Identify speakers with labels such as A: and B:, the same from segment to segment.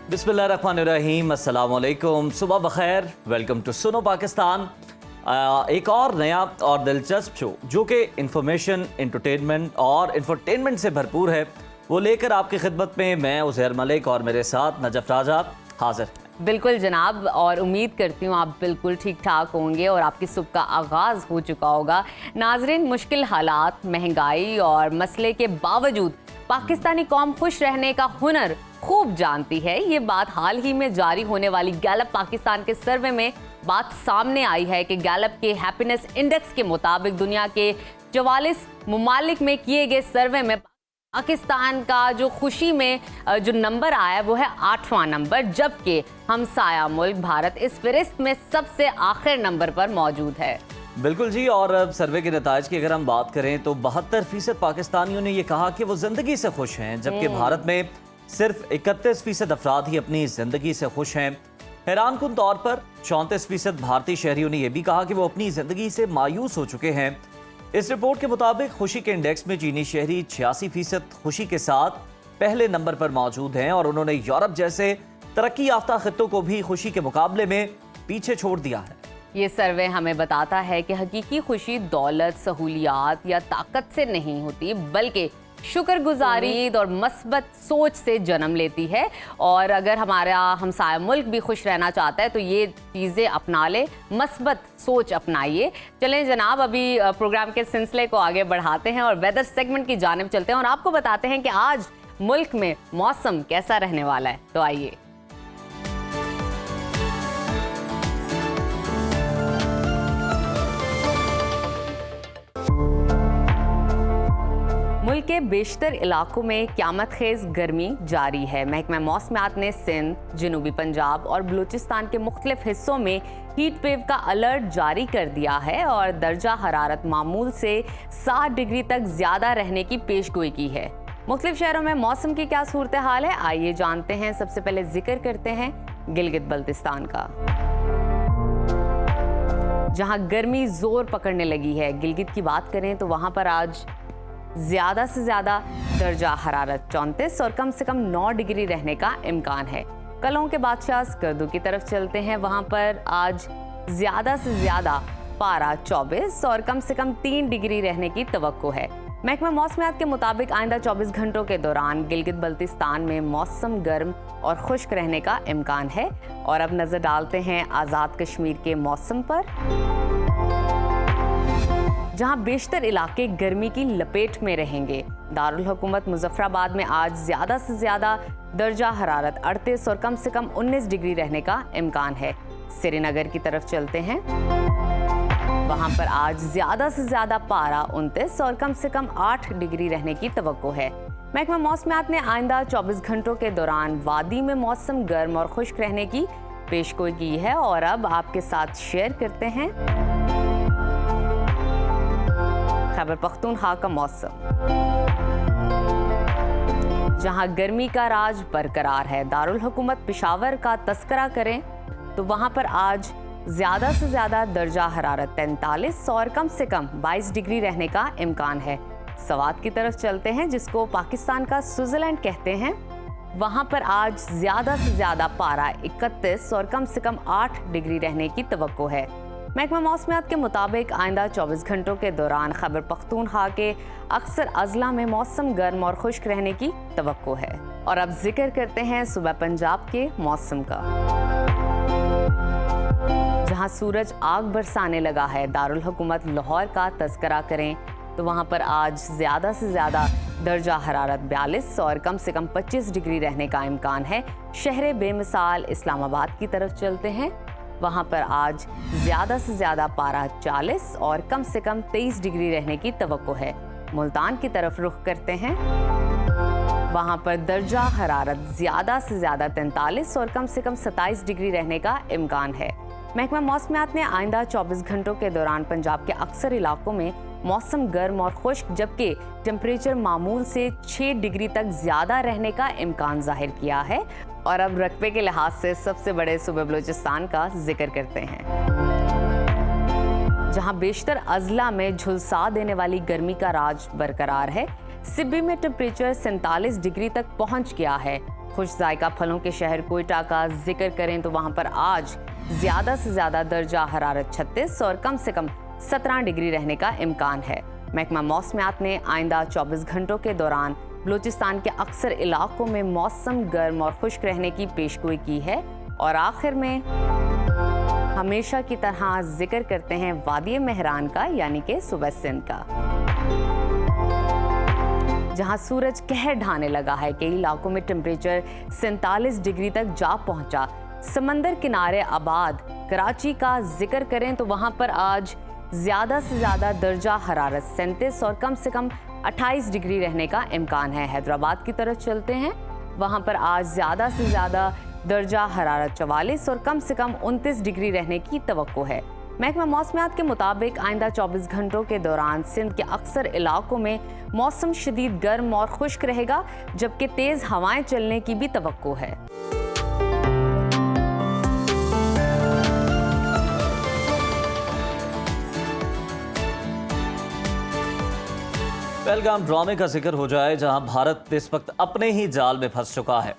A: बिस्मिल्लाहिर्रहमानिर्रहीम, अस्सलाम वालेकुम, सुबह बखैर। वेलकम टू सुनो पाकिस्तान। एक और नया और दिलचस्प शो जो कि इंफॉर्मेशन, एंटरटेनमेंट और इंफरटेनमेंट से भरपूर है, वो लेकर आपकी खिदमत में मैं उज़ैर मलिक और मेरे साथ नजफ राजा हाजिर।
B: बिल्कुल जनाब, और उम्मीद करती हूँ आप बिल्कुल ठीक ठाक होंगे और आपकी सुबह का आगाज़ हो चुका होगा। नाजरीन, मुश्किल हालात, महंगाई और मसले के बावजूद पाकिस्तानी कौम खुश रहने का हुनर खूब जानती है। ये बात हाल ही में जारी होने वाली गैलप पाकिस्तान के सर्वे में बात सामने आई है कि गैलप के हैप्पीनेस इंडेक्स के मुताबिक दुनिया के 44 ममालिक में किए गए सर्वे में पाकिस्तान का जो खुशी में जो नंबर आया वो है 8वां नंबर, जबकि हमसाया मुल्क भारत इस फहरिस्त में सबसे आखिर नंबर पर मौजूद है।
A: बिल्कुल जी। और सर्वे के नताज की अगर हम बात करें तो 72% पाकिस्तानियों ने यह कहा कि वो जिंदगी से खुश हैं, जबकि भारत में सिर्फ 31% अफराद ही अपनी जिंदगी से खुश हैं। हैरान कुन तौर पर 34% भारतीय शहरियों ने यह भी कहा कि वो अपनी जिंदगी से मायूस हो चुके हैं। इस रिपोर्ट के मुताबिक खुशी के इंडेक्स में चीनी शहरी 86% खुशी के साथ पहले नंबर पर मौजूद हैं और उन्होंने यूरोप जैसे तरक्की याफ्ता खित्तों को भी खुशी के मुकाबले में पीछे छोड़ दिया है।
B: ये सर्वे हमें बताता है कि हकीकी खुशी दौलत, सहूलियात या ताकत से नहीं होती, बल्कि शुक्रगुजारी और मस्बत सोच से जन्म लेती है। और अगर हमारा हमसाया मुल्क भी खुश रहना चाहता है तो ये चीज़ें अपना ले, मस्बत सोच अपनाइए। चलें जनाब, अभी प्रोग्राम के सिलसिले को आगे बढ़ाते हैं और वेदर सेगमेंट की जानिब चलते हैं और आपको बताते हैं कि आज मुल्क में मौसम कैसा रहने वाला है। तो आइए। मुल्क के बेशतर इलाकों में क़यामत खेज गर्मी जारी है। महकमा मौसमियात ने सिंध, जनूबी पंजाब और बलूचिस्तान के मुख्तलिफ हिस्सों में हीट वेव का अलर्ट जारी कर दिया है और दर्जा हरारत मामूल से 7 डिग्री तक ज़्यादा रहने की पेशगोई की है। मुख्तलिफ शहरों में मौसम की क्या सूरत हाल है, आइए जानते हैं। सबसे पहले जिक्र करते हैं गिलगित बल्तिस्तान का, जहां गर्मी जोर पकड़ने लगी है। गिलगित की बात करें तो वहां पर आज ज़्यादा से ज़्यादा दर्जा हरारत 34 और कम से कम 9 डिग्री रहने का इम्कान है। कलों के बादशाह स्कर्दू की तरफ चलते हैं, वहाँ पर आज ज़्यादा से ज़्यादा पारा 24 और कम से कम 3 डिग्री रहने की तवक्को है। महकमा मौसमियात के मुताबिक आइंदा 24 घंटों के दौरान गिलगित बल्तिस्तान में मौसम गर्म और खुश्क रहने का इम्कान है। और अब नज़र डालते हैं आज़ाद कश्मीर के मौसम पर, जहां बेशतर इलाके गर्मी की लपेट में रहेंगे। दारुल हुकूमत मुजफ्फराबाद में आज ज़्यादा से ज़्यादा दर्जा हरारत 38 और कम से कम 19 डिग्री रहने का इम्कान है। श्रीनगर की तरफ चलते हैं, वहां पर आज ज़्यादा से ज़्यादा पारा 29 और कम से कम 8 डिग्री रहने की तवक्को है। महकमा मौसमियात ने आइंदा 24 घंटों के दौरान वादी में मौसम गर्म और खुश्क रहने की पेशगोई की है। और अब आपके साथ शेयर करते हैं खैबर पख्तूनख्वा का मौसम, जहां गर्मी का राज बरकरार है। दारुल हुकूमत पेशावर का तस्करा करें तो वहां पर आज ज़्यादा से ज़्यादा दर्जा हरारत 43 और कम से कम 22 डिग्री रहने का इम्कान है। सवात की तरफ चलते हैं, जिसको पाकिस्तान का स्विट्ज़रलैंड कहते हैं। वहां पर आज ज़्यादा से ज़्यादा पारा 31 और कम से कम 8 डिग्री रहने की तवक्को है। महकमा मौसमियात के मुताबिक आइंदा 24 घंटों के दौरान खैबर पख्तूनख्वा के अक्सर अजला में मौसम गर्म और खुश्क रहने की तवक्को है। और अब जिक्र करते हैं सुबह पंजाब के मौसम का, जहां सूरज आग बरसाने लगा है। दारुल हुकूमत लाहौर का तज़किरा करें तो वहां पर आज ज़्यादा से ज़्यादा दर्जा हरारत 42 और कम से कम 25 डिग्री रहने का इम्कान है। शहर बेमिसाल इस्लामाबाद की तरफ चलते हैं, वहाँ पर आज ज़्यादा से ज़्यादा पारा 40 और कम से कम 23 डिग्री रहने की तवक्को है। मुल्तान की तरफ रुख करते हैं, वहाँ पर दर्जा हरारत ज़्यादा से ज़्यादा 43 और कम से कम 27 डिग्री रहने का इम्कान है। महकमा मौसमियात ने आइंदा 24 घंटों के दौरान पंजाब के अक्सर इलाकों में मौसम गर्म और खुश्क, जबकि टेम्परेचर मामूल से 6 डिग्री तक ज़्यादा रहने का इम्कान जाहिर किया है। और अब रकबे के लिहाज से सबसे बड़े सूबे बलूचिस्तान का जिक्र करते हैं, जहां बेशतर अजला में झुलसा देने वाली गर्मी का राज बरकरार है। सिब्बी में टेम्परेचर 47 डिग्री तक पहुंच गया है। खुश जायका फलों के शहर कोयटा का जिक्र करें तो वहां पर आज ज़्यादा से ज़्यादा दर्जा हरारत 36 और कम से कम 17 डिग्री रहने का इम्कान है। महकमा मौसमियात ने आइंदा 24 घंटों के दौरान बलूचिस्तान के अक्सर इलाकों में मौसम गर्म और खुश्क रहने की पेशगोई की है। और आखिर में हमेशा की तरह जिक्र करते हैं वादी मेहरान का, यानी कि सुबह सिंध का, जहां सूरज कहर ढाने लगा है। कई इलाकों में टेम्परेचर 47 डिग्री तक जा पहुंचा। समंदर किनारे आबाद कराची का जिक्र करें तो वहां पर आज ज़्यादा से ज़्यादा दर्जा हरारत 37 और कम से कम 28 डिग्री रहने का इम्कान है। हैदराबाद की तरफ चलते हैं, वहां पर आज ज़्यादा से ज़्यादा दर्जा हरारत 44 और कम से कम 29 डिग्री रहने की तवक्को है। महकमा मौसमियात के मुताबिक आइंदा 24 घंटों के दौरान सिंध के अक्सर इलाकों में मौसम शदीद गर्म और खुश्क रहेगा, जबकि तेज़ हवाएं चलने की भी तवक्को है।
A: पहलगाम ड्रामे का जिक्र हो जाए, जहां भारत इस वक्त अपने ही जाल में फंस चुका है।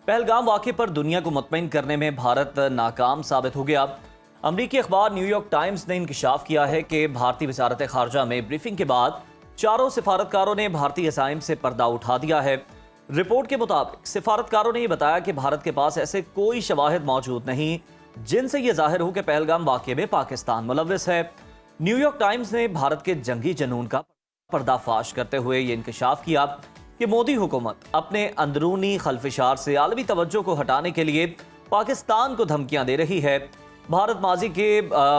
A: पहलगाम वाक़े पर दुनिया को मुतमईन करने में भारत नाकाम साबित हो गया। अमरीकी अखबार न्यूयॉर्क टाइम्स ने इंकशाफ किया है कि भारतीय वजारत खारजा में ब्रीफिंग के बाद चारों सिफारतकारों ने भारतीय अज़ाइम से पर्दा उठा दिया है। रिपोर्ट के मुताबिक सिफारतकारों ने यह बताया कि भारत के पास ऐसे कोई शवाहिद मौजूद नहीं जिनसे यह जाहिर हो कि पहलगाम वाक़े में पाकिस्तान मुलव्विस है। न्यूयॉर्क टाइम्स ने भारत के जंगी जुनून का पर्दाफाश करते हुए ये इंकशाफ किया कि मोदी हुकूमत अपने अंदरूनी खल्फिशार से आलमी तवज्जो को हटाने के लिए पाकिस्तान को धमकियां दे रही है। भारत माजी के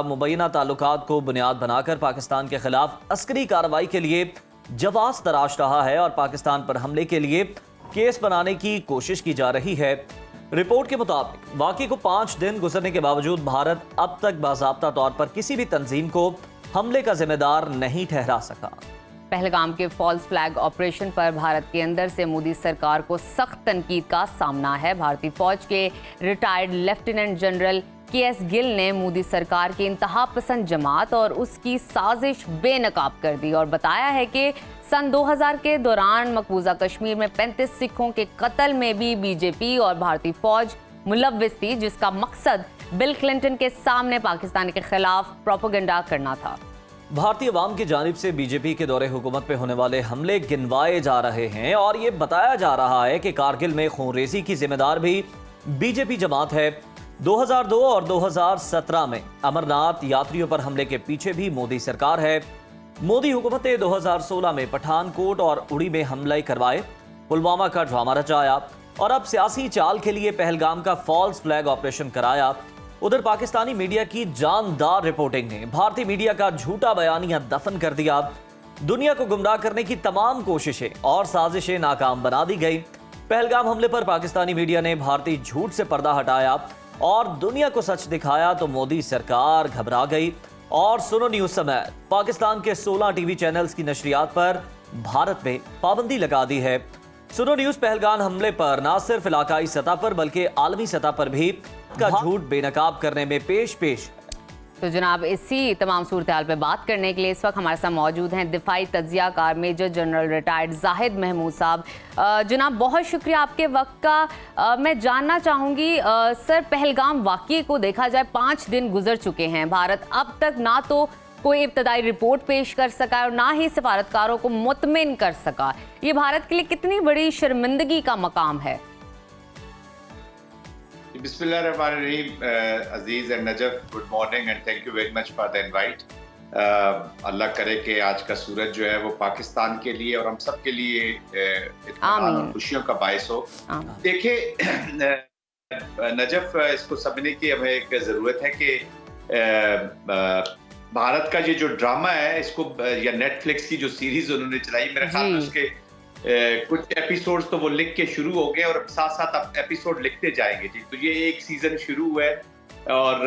A: मुबैना ताल्लुकात को बुनियाद बनाकर पाकिस्तान के खिलाफ अस्करी कार्रवाई के लिए जवाब तराश रहा है और पाकिस्तान पर हमले के लिए केस बनाने की कोशिश की जा रही है। रिपोर्ट के मुताबिक वाक़े को 5 दिन गुजरने के बावजूद भारत अब तक बाज़ाब्ता तौर पर किसी भी तंजीम को हमले का जिम्मेदार नहीं ठहरा सका।
B: पहलगाम के फॉल्स फ्लैग ऑपरेशन पर भारत के अंदर से मोदी सरकार को सख्त तनकीद का सामना है। भारतीय फौज के retired lieutenant general KS. Gill ने मोदी सरकार की इंतहा पसंद जमात और उसकी साजिश बेनकाब कर दी और बताया है कि सन 2000 के दौरान मकबूजा कश्मीर में 35 सिखों के कत्ल में भी बीजेपी और भारतीय फौज मुलव्विस थी, जिसका मकसद बिल क्लिंटन के सामने पाकिस्तान के खिलाफ प्रोपेगेंडा करना था।
A: भारतीय अवाम की जानिब से बीजेपी के दौरे हुकूमत पे होने वाले हमले गिनवाए जा रहे हैं और ये बताया जा रहा है कि कारगिल में खूनरेजी की जिम्मेदार भी बीजेपी जमात है। 2002 और 2017 में अमरनाथ यात्रियों पर हमले के पीछे भी मोदी सरकार है। मोदी हुकूमत ने 2016 में पठानकोट और उड़ी में हमले करवाए, पुलवामा का ड्रामा रचाया और अब सियासी चाल के लिए पहलगाम का फॉल्स फ्लैग ऑपरेशन कराया। उधर पाकिस्तानी मीडिया की जानदार रिपोर्टिंग ने भारतीय मीडिया का झूठा बयानिया दफन कर दिया। दुनिया को गुमराह करने की तमाम कोशिशें और साजिशें नाकाम बना दी गई। पहलगाम हमले पर पाकिस्तानी मीडिया ने भारतीय झूठ से पर्दा हटाया और दुनिया को सच दिखाया तो मोदी सरकार घबरा गई और सुनो न्यूज समेत पाकिस्तान के 16 टीवी चैनल्स की नशरियात पर भारत में पाबंदी लगा दी है। सुनो न्यूज पहलगाम हमले पर न सिर्फ इलाकाई सतह पर बल्कि आलमी सतह पर भी का झूठ बेनकाब करने में पेश।
B: तो जनाब, इसी तमाम सूरत हाल पे बात करने के लिए इस वक्त हमारे साथ मौजूद हैं दिफाई तज्जियाकार major general retired Zahid Mahmood साहब। जनाब, बहुत शुक्रिया आपके वक्त का। मैं जानना चाहूँगी सर, पहलगाम वाक़ये को देखा जाए 5 दिन गुजर चुके हैं, भारत अब तक ना तो कोई इब्तदाई रिपोर्ट पेश कर सका और ना ही सिफारतकारों को मुतमिन कर सका। ये भारत के लिए कितनी बड़ी शर्मिंदगी का मकाम है?
C: बिस्मिल्लाहिर्रहमानिर्रहीम। Aziz and Najaf, good morning and thank you very much for the invite. अल्लाह करे कि आज का सूरज जो है वो पाकिस्तान के लिए और हम सब के लिए इत्मीनान खुशियों का बायस हो। देखिए नजफ, इसको समझने की हमें एक ज़रूरत है कि भारत का ये जो ड्रामा है, इसको या नेटफ्लिक्स की जो सीरीज उन्होंने चलाई, मेरे ख्याल में उसके कुछ एपिसोड्स तो वो लिख के शुरू हो गए और साथ साथ अब एपिसोड लिखते जाएंगे जी। तो ये एक सीजन शुरू हुआ है और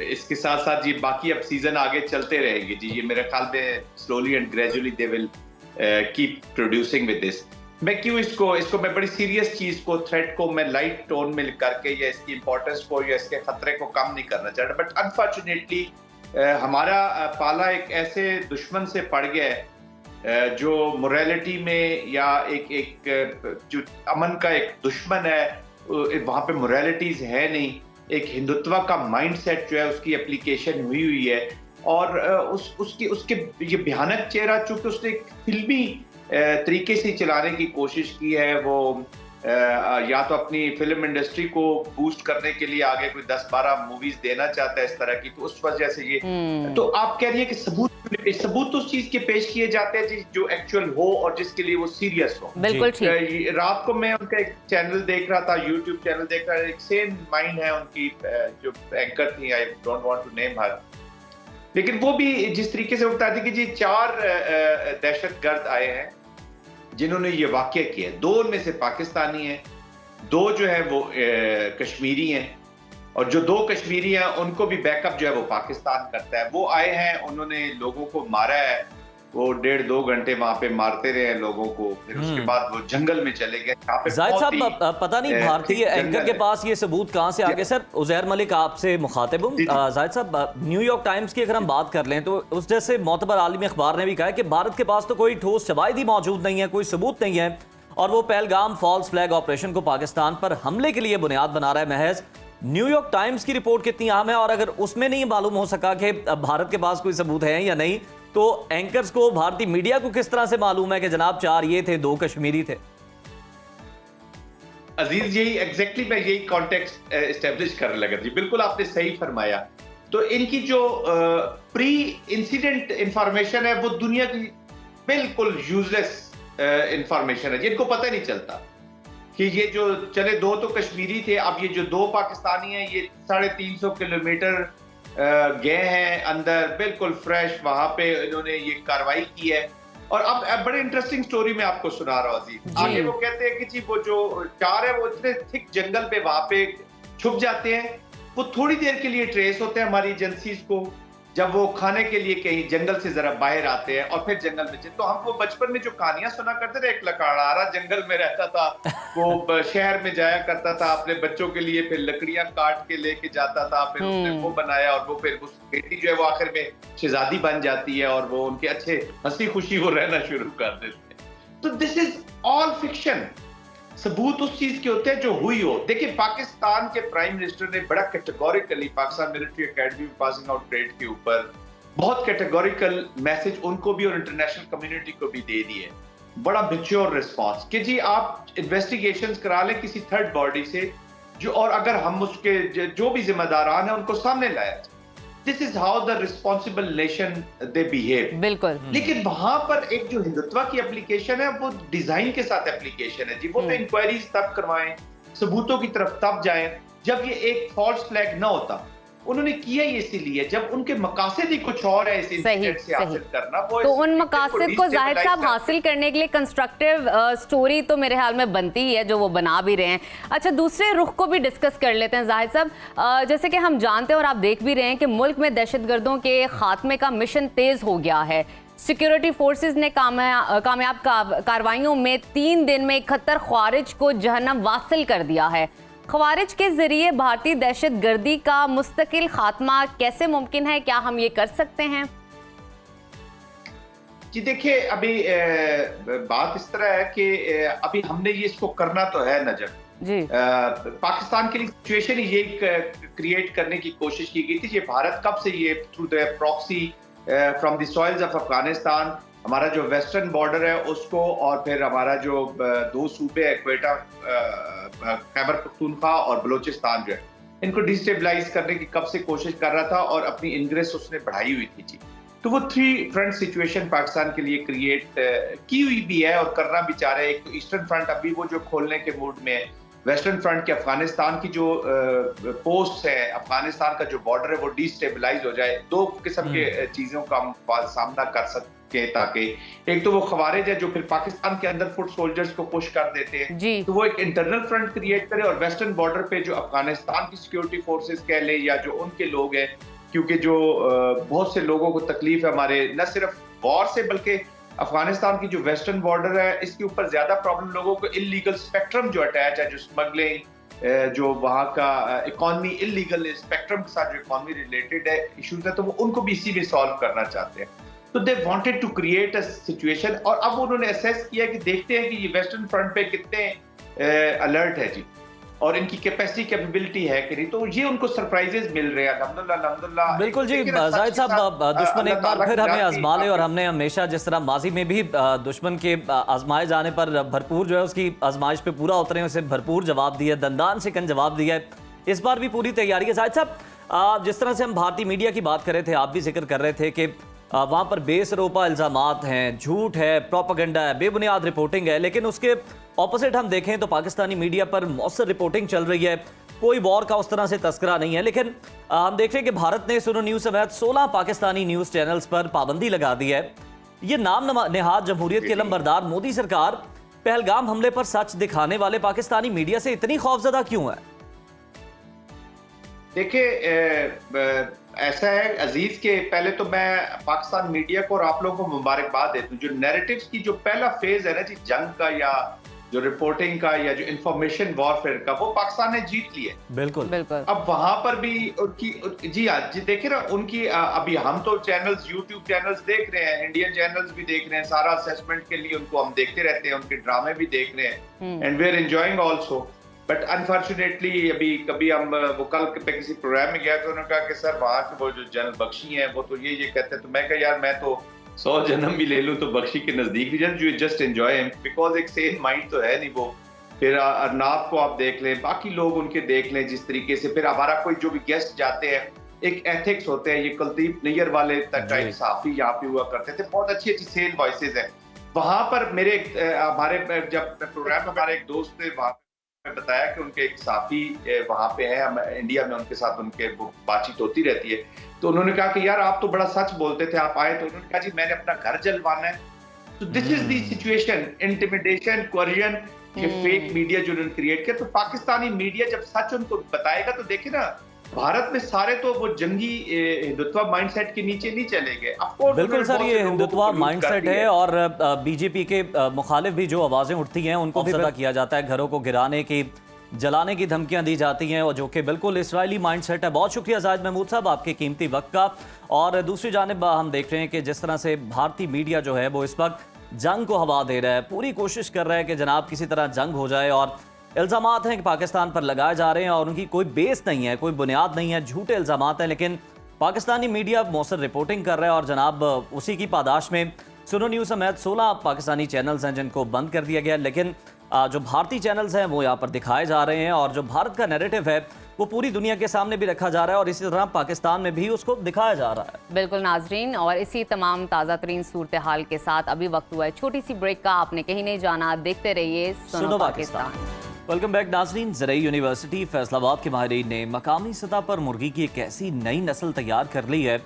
C: इसके साथ साथ ये बाकी अब सीजन आगे चलते रहेंगे जी। ये मेरे ख्याल में slowly and gradually they will keep producing with this. मैं क्यों इसको मैं बड़ी सीरियस चीज को, थ्रेट को मैं लाइट टोन में करके या इसकी इंपॉर्टेंस को या इसके खतरे को कम नहीं करना चाह रहा, बट अनफॉर्चुनेटली हमारा पाला एक ऐसे दुश्मन से पड़ गया है जो मोरालिटी में या एक जो अमन का एक दुश्मन है, वहां पे मोरालिटीज है नहीं, एक हिंदुत्व का माइंडसेट जो है उसकी एप्लीकेशन हुई है। और उसके ये भयानक चेहरा चूंकि उसने एक फिल्मी तरीके से चलाने की कोशिश की है, वो या तो अपनी फिल्म इंडस्ट्री को बूस्ट करने के लिए आगे कोई 10-12 मूवीज देना चाहता है इस तरह की, तो उस वजह से ये तो आप कह रही है कि सबूत उस चीज के पेश किए जाते हैं जो एक्चुअल हो और जिसके लिए वो सीरियस हो।
B: बिल्कुल ठीक।
C: रात को मैं उनका एक चैनल देख रहा था, यूट्यूब चैनल देख रहा था, एक सेम माइंड है उनकी जो एंकर थी, I don't want to name her, लेकिन वो भी जिस तरीके से बताती कि जी 4 दहशतगर्द आए हैं जिन्होंने ये वाकया किया, 2 उनमें से पाकिस्तानी हैं, 2 जो है वो कश्मीरी हैं, और जो 2 कश्मीरी हैं उनको भी बैकअप जो है वो पाकिस्तान करता है। वो आए हैं, उन्होंने लोगों को मारा है, वो 1.5-2 घंटे वहां पे मारते रहे लोगों को, फिर उसके बाद वो जंगल में चले गए।
A: जाहिद साहब, पता नहीं भारतीय एंकर के पास ये सबूत कहां से आ गए। सर उजैर मलिक आपसे मुखातिब हूं। जाहिद साहब, न्यूयॉर्क टाइम्स की अगर हम बात कर लें तो उस जैसे मोतबर आलमी अखबार ने भी कहा है कि भारत के पास तो कोई ठोस शवाहिद ही मौजूद नहीं है, कोई सबूत नहीं है, और वो पहलगाम फॉल्स फ्लैग ऑपरेशन को पाकिस्तान पर हमले के लिए बुनियाद बना रहा है महज। न्यूयॉर्क टाइम्स की रिपोर्ट कितनी अहम है, और अगर उसमें नहीं मालूम हो सका कि भारत के पास कोई सबूत है या नहीं, तो एंकर्स को, भारतीय मीडिया को किस तरह से मालूम है कि जनाब 4 ये थे, 2 कश्मीरी थे?
C: अजीज, यही एग्जैक्टली मैं यही कॉन्टेक्स्ट एस्टेब्लिश करने लगा जी। बिल्कुल आपने सही फरमाया। तो इनकी जो प्री इंसिडेंट इंफॉर्मेशन है वो दुनिया की बिल्कुल यूजलेस इंफॉर्मेशन है, जिनको पता नहीं चलता कि ये जो चले 2 तो कश्मीरी थे, अब ये जो 2 पाकिस्तानी हैं ये 350 किलोमीटर गए हैं अंदर, बिल्कुल फ्रेश, वहां पे इन्होंने ये कार्रवाई की है। और अब बड़े इंटरेस्टिंग स्टोरी मैं आपको सुना रहा हूँ अजीज। आगे वो कहते हैं कि जी वो जो 4 है वो इतने थिक जंगल पे वहां पे छुप जाते हैं, वो थोड़ी देर के लिए ट्रेस होते हैं हमारी एजेंसीज को, जब वो खाने के लिए कहीं जंगल से जरा बाहर आते हैं और फिर जंगल में। तो हमको बचपन में जो कहानियां सुना करते थे, एक लकड़हारा जंगल में रहता था, वो शहर में जाया करता था अपने बच्चों के लिए, फिर लकड़ियां काट के लेके जाता था, फिर उसने वो बनाया, और वो फिर उस बेटी जो है वो आखिर में शहजादी बन जाती है, और वो उनके अच्छे हंसी खुशी वो रहना शुरू कर देते हैं। तो दिस इज ऑल फिक्शन। सबूत उस चीज के होते हैं जो हुई हो। देखिए, पाकिस्तान के प्राइम मिनिस्टर ने बड़ा categorically Pakistan military academy passing out parade के ऊपर बहुत कैटेगोरिकल मैसेज उनको भी और इंटरनेशनल कम्युनिटी को भी दे दिए। बड़ा मैच्योर रिस्पांस कि जी आप इन्वेस्टिगेशंस करा लें किसी थर्ड बॉडी से, जो, और अगर हम उसके जो भी जिम्मेदारान हैं उनको सामने लाया जाए। This is how the responsible nation they behave.
B: बिल्कुल।
C: लेकिन वहां पर एक जो हिंदुत्व की एप्लीकेशन है वो डिजाइन के साथ एप्लीकेशन है जी। वो तो इंक्वायरीज तब करवाएं, सबूतों की तरफ तब जाएं जब ये एक फॉल्स फ्लैग ना होता। उन्होंने किया ये इसीलिए जब उनके मकासद ही कुछ और है इस इंसिडेंट से हासिल करना। वो
B: तो उन मकासद को जाहिद साहब हासिल करने के लिए कंस्ट्रक्टिव स्टोरी तो मेरे ख्याल में बनती ही है, जो वो बना भी रहे हैं। अच्छा, दूसरे रुख को भी डिस्कस कर लेते हैं जाहिद साहब। जैसे कि हम जानते हैं और आप देख भी रहे हैं कि मुल्क में दहशतगर्दों के खात्मे का मिशन तेज हो गया है। सिक्योरिटी फोर्सेस ने कामयाब कार्रवाइयों में 3 दिन में 71 ख्वारिज को जहन्नम वासिल कर दिया है। ख्वारिज के जरिए भारतीय दहशतगर्दी का मुस्तकिल खात्मा कैसे मुमकिन है? क्या हम ये कर सकते हैं?
C: जी देखिए, अभी बात इस तरह है कि अभी हमने ये इसको करना तो है नजर
B: जी।
C: पाकिस्तान के लिए सिचुएशन ये क्रिएट करने की कोशिश की गई थी। ये भारत कब से ये through the proxy from the soils of Afghanistan, हमारा जो वेस्टर्न बॉर्डर है उसको, और फिर हमारा जो 2 सूबे है, क्वेटा, खैबर पख्तूनख्वा और बलोचिस्तान, जो है इनको डिस्टेबलाइज करने की कब से कोशिश कर रहा था, और अपनी इंग्रेस उसने बढ़ाई हुई थी जी। तो वो 3 फ्रंट सिचुएशन पाकिस्तान के लिए क्रिएट की हुई भी है और करना भी चाह रहे हैं। एक तो ईस्टर्न फ्रंट अभी वो जो खोलने के मूड में है, वेस्टर्न फ्रंट के अफगानिस्तान की जो पोस्ट है, अफगानिस्तान का जो बॉर्डर है वो डिस्टेबलाइज हो जाए। 2 किस्म के चीजों का हम सामना कर सकते, ताकि एक तो वो ख्वारिज है जो फिर पाकिस्तान के अंदर फुट सोल्जर्स को पुश कर देते हैं, तो वो एक इंटरनल फ्रंट क्रिएट करे, और वेस्टर्न बॉर्डर पे जो अफगानिस्तान की सिक्योरिटी फोर्सेस कह ले या जो उनके लोग हैं, क्योंकि जो बहुत से लोगों को तकलीफ है हमारे न सिर्फ वॉर से, बल्कि अफगानिस्तान की जो वेस्टर्न बॉर्डर है इसके ऊपर ज्यादा प्रॉब्लम लोगों को इलीगल स्पेक्ट्रम जो अटैच है, जो स्मगलिंग, जो वहाँ का इकोनॉमी, इलीगल स्पेक्ट्रम के साथ जो इकोनॉमी रिलेटेड है इश्यूज है, तो वो उनको भी इसी में सॉल्व करना चाहते हैं। तो तो they wanted to create a situation, और अब उन्होंने असेस किया कि देखते हैं कि ये वेस्टर्न फ्रंट पे कितने अलर्ट है जी, और इनकी कैपेबिलिटी है कि नहीं, तो ये उनको सरप्राइजेस मिल रहे हैं अल्हम्दुलिल्लाह।
A: बिल्कुल जी। जाहिद साहब, दुश्मन एक बार फिर हमें आजमा ले, और हमने हमेशा जिस तरह माजी में भी दुश्मन के आजमाए जाने पर भरपूर जो है उसकी आजमाइश पे पूरा उतरे, उसे भरपूर जवाब दिया, दंदान शिकन जवाब दिया है। इस बार भी पूरी तैयारी है। जाहिद साहब, जिस तरह से हम भारतीय मीडिया की बात कर रहे थे, आप भी जिक्र कर रहे थे कि वहाँ पर बेसरोपा इल्ज़ामात हैं, झूठ है, प्रोपेगेंडा है, बेबुनियाद रिपोर्टिंग है, लेकिन उसके ऑपोजिट हम देखें तो पाकिस्तानी मीडिया पर मौसर रिपोर्टिंग चल रही है, कोई वॉर का उस तरह से तस्करा नहीं है। लेकिन हम देख रहे हैं कि भारत ने सुनो न्यूज़ समेत 16 पाकिस्तानी न्यूज़ चैनल्स पर पाबंदी लगा दी है। ये नाम नेहाद जमहूरियत की अलमबरदार मोदी सरकार पहलगाम हमले पर सच दिखाने वाले पाकिस्तानी मीडिया से इतनी खौफजदा क्यों है?
C: देखिए, ऐसा है अजीज के, पहले तो मैं पाकिस्तान मीडिया को और आप लोगों को मुबारकबाद देता हूँ। जो नैरेटिव्स की जो पहला फेज है ना जी, जंग का या जो रिपोर्टिंग का या जो इंफॉर्मेशन वॉरफेयर का, वो पाकिस्तान ने जीत लिया।
A: बिल्कुल
B: बिल्कुल।
C: अब वहां पर भी उनकी जी हाँ जी, देखिए ना उनकी अभी हम तो चैनल्स, यूट्यूब चैनल्स देख रहे हैं, इंडियन चैनल्स भी देख रहे हैं, सारा असेसमेंट के लिए उनको हम देखते रहते हैं, उनके ड्रामे भी देख रहे हैं, and we are enjoying also. But unfortunately अभी कभी हम वो कल पे किसी प्रोग्राम में गया तो उन्होंने कहा कि सर वहाँ के वो जो जनरल बख्शी हैं वो तो ये कहते हैं, तो मैं कहा यार मैं तो 100 जन्म भी ले लूं तो बख्शी के नजदीक भी जस्ट एंजॉय हिम, बिकॉज एक सेम माइंड तो है नहीं वो। फिर अरनाब को आप देख लें, बाकी लोग उनके देख लें जिस तरीके से, फिर हमारा कोई जो भी गेस्ट जाते हैं, एक एथिक्स होते हैं, ये कुलदीप नैयर वाले टाइप साफी यहाँ पे हुआ करते थे, बहुत अच्छी अच्छी सेल वॉइसेज हैं वहां पर। मेरे हमारे जब प्रोग्राम हमारे एक दोस्त थे वहां बताया कि उनके एक साथी वहां पे है, हम इंडिया में उनके साथ उनके बातचीत होती रहती है, तो उन्होंने कहा कि यार आप तो बड़ा सच बोलते थे, आप आए तो उन्होंने कहा जी मैंने अपना घर जलवाना है। तो this is the situation, intimidation, Korean, ये फेक मीडिया जो उन्होंने क्रिएट किया। तो पाकिस्तानी मीडिया जब सच उनको बताएगा तो देखिए ना, भारत में सारे तो वो जंगी हिंदुत्व माइंडसेट के नीचे नहीं चले गए।
A: बिल्कुल सर, ये हिंदुत्व माइंडसेट है, और बीजेपी के मुखालिफ भी जो आवाजें उठती हैं उनको भी पता किया जाता है, घरों को गिराने की, जलाने की धमकियां दी जाती हैं, और जो कि बिल्कुल इसराइली माइंडसेट है। बहुत शुक्रिया जाहिद महमूद साहब आपके कीमती वक्त का। और दूसरी जानिब हम देख रहे हैं कि जिस तरह से भारतीय मीडिया जो है वो इस वक्त जंग को हवा दे रहा है, पूरी कोशिश कर रहा है कि जनाब किसी तरह जंग हो जाए, और इल्ज़ामात हैं कि पाकिस्तान पर लगाए जा रहे हैं और उनकी कोई बेस नहीं है, कोई बुनियाद नहीं है, झूठे इल्ज़ामात हैं। लेकिन पाकिस्तानी मीडिया मौसर रिपोर्टिंग कर रहा है, और जनाब उसी की पादाश में सुनो न्यूज़ समेत 16 पाकिस्तानी चैनल्स हैं जिनको बंद कर दिया गया। लेकिन जो भारतीय चैनल्स हैं वो यहाँ पर दिखाए जा रहे हैं, और जो भारत का नैरेटिव है वो पूरी दुनिया के सामने भी रखा जा रहा है, और इसी तरह पाकिस्तान में भी उसको दिखाया जा रहा है।
B: बिल्कुल नाजरीन, और इसी तमाम ताज़ा तरीन सूरत हाल के साथ अभी वक्त हुआ है छोटी सी ब्रेक का। आपने कहीं नहीं जाना, देखते रहिए सुनो पाकिस्तान।
A: वेलकम बैक नाजरीन। ज़रई यूनिवर्सिटी फैसलाबाद के माहिरीन ने मकामी सतह पर मुर्गी की एक ऐसी नई नस्ल तैयार कर ली है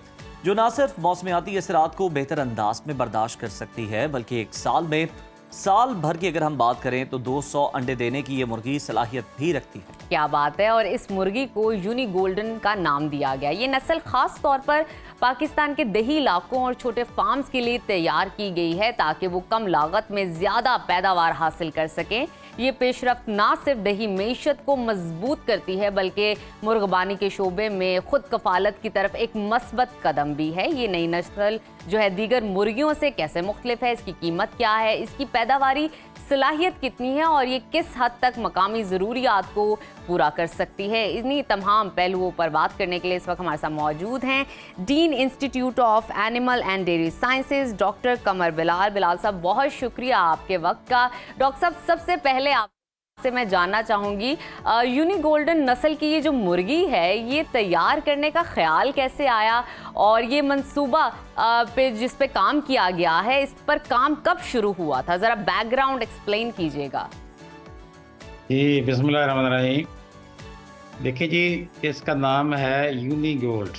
A: जो न सिर्फ मौसमियाती असरात को बेहतर अंदाज में बर्दाश्त कर सकती है, बल्कि एक साल में, साल भर की अगर हम बात करें तो 200 अंडे देने की ये मुर्गी सलाहियत भी रखती है।
B: क्या बात है। और इस मुर्गी को यूनी गोल्डन का नाम दिया गया। ये नस्ल खास तौर पर पाकिस्तान के दही इलाकों और छोटे फार्म्स के लिए तैयार की गई है ताकि वो कम लागत में ज़्यादा पैदावार हासिल कर सकें। ये पेशरफ्त ना सिर्फ दही मईशत को मजबूत करती है बल्कि मुर्गबानी के शोबे में खुद कफालत की तरफ एक मस्बत कदम भी है। ये नई नस्ल जो है दीगर मुर्गियों से कैसे मुख्तलिफ है, इसकी कीमत क्या है, इसकी पैदावारी सलाहियत कितनी है और ये किस हद तक मकामी ज़रूरियात को पूरा कर सकती है, इन्हीं तमाम पहलुओं पर बात करने के लिए इस वक्त हमारे साथ मौजूद हैं dean institute of animal and dairy sciences doctor Qamar Bilal. Bilal साहब, बहुत शुक्रिया आपके वक्त का। डॉक्टर साहब, सबसे पहले आपसे मैं जानना चाहूँगी यूनी गोल्डन नस्ल की ये जो मुर्गी है ये तैयार करने का ख्याल कैसे आया और ये मंसूबा पे जिस पे काम किया गया है इस पर काम कब शुरू हुआ था, ज़रा बैकग्राउंड एक्सप्लेन कीजिएगा।
D: जी बिस्मिल्लाहिर्रहमानिर्रहीम। देखिए जी, इसका नाम है यूनी गोल्ड।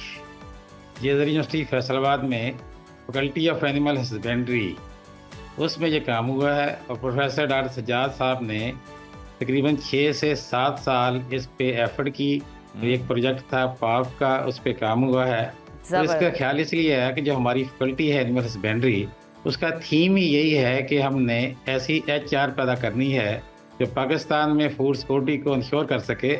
D: ये ज़रई यूनिवर्सिटी फैसलाबाद में फैकल्टी ऑफ एनिमल हस्बेंड्री उसमें ये काम हुआ है और प्रोफेसर डॉक्टर सज्जाद साहब ने तकरीबन 6 से 7 साल इस पे एफर्ट की। एक प्रोजेक्ट था पाव का, उस पे काम हुआ है। तो इसका ख्याल इसलिए है कि जो हमारी फैकल्टी है एनिमल हस्बेंड्री उसका थीम ही यही है कि हमने ऐसी HR पैदा करनी है जो पाकिस्तान में फूड सिक्योरिटी को इंश्योर कर सके।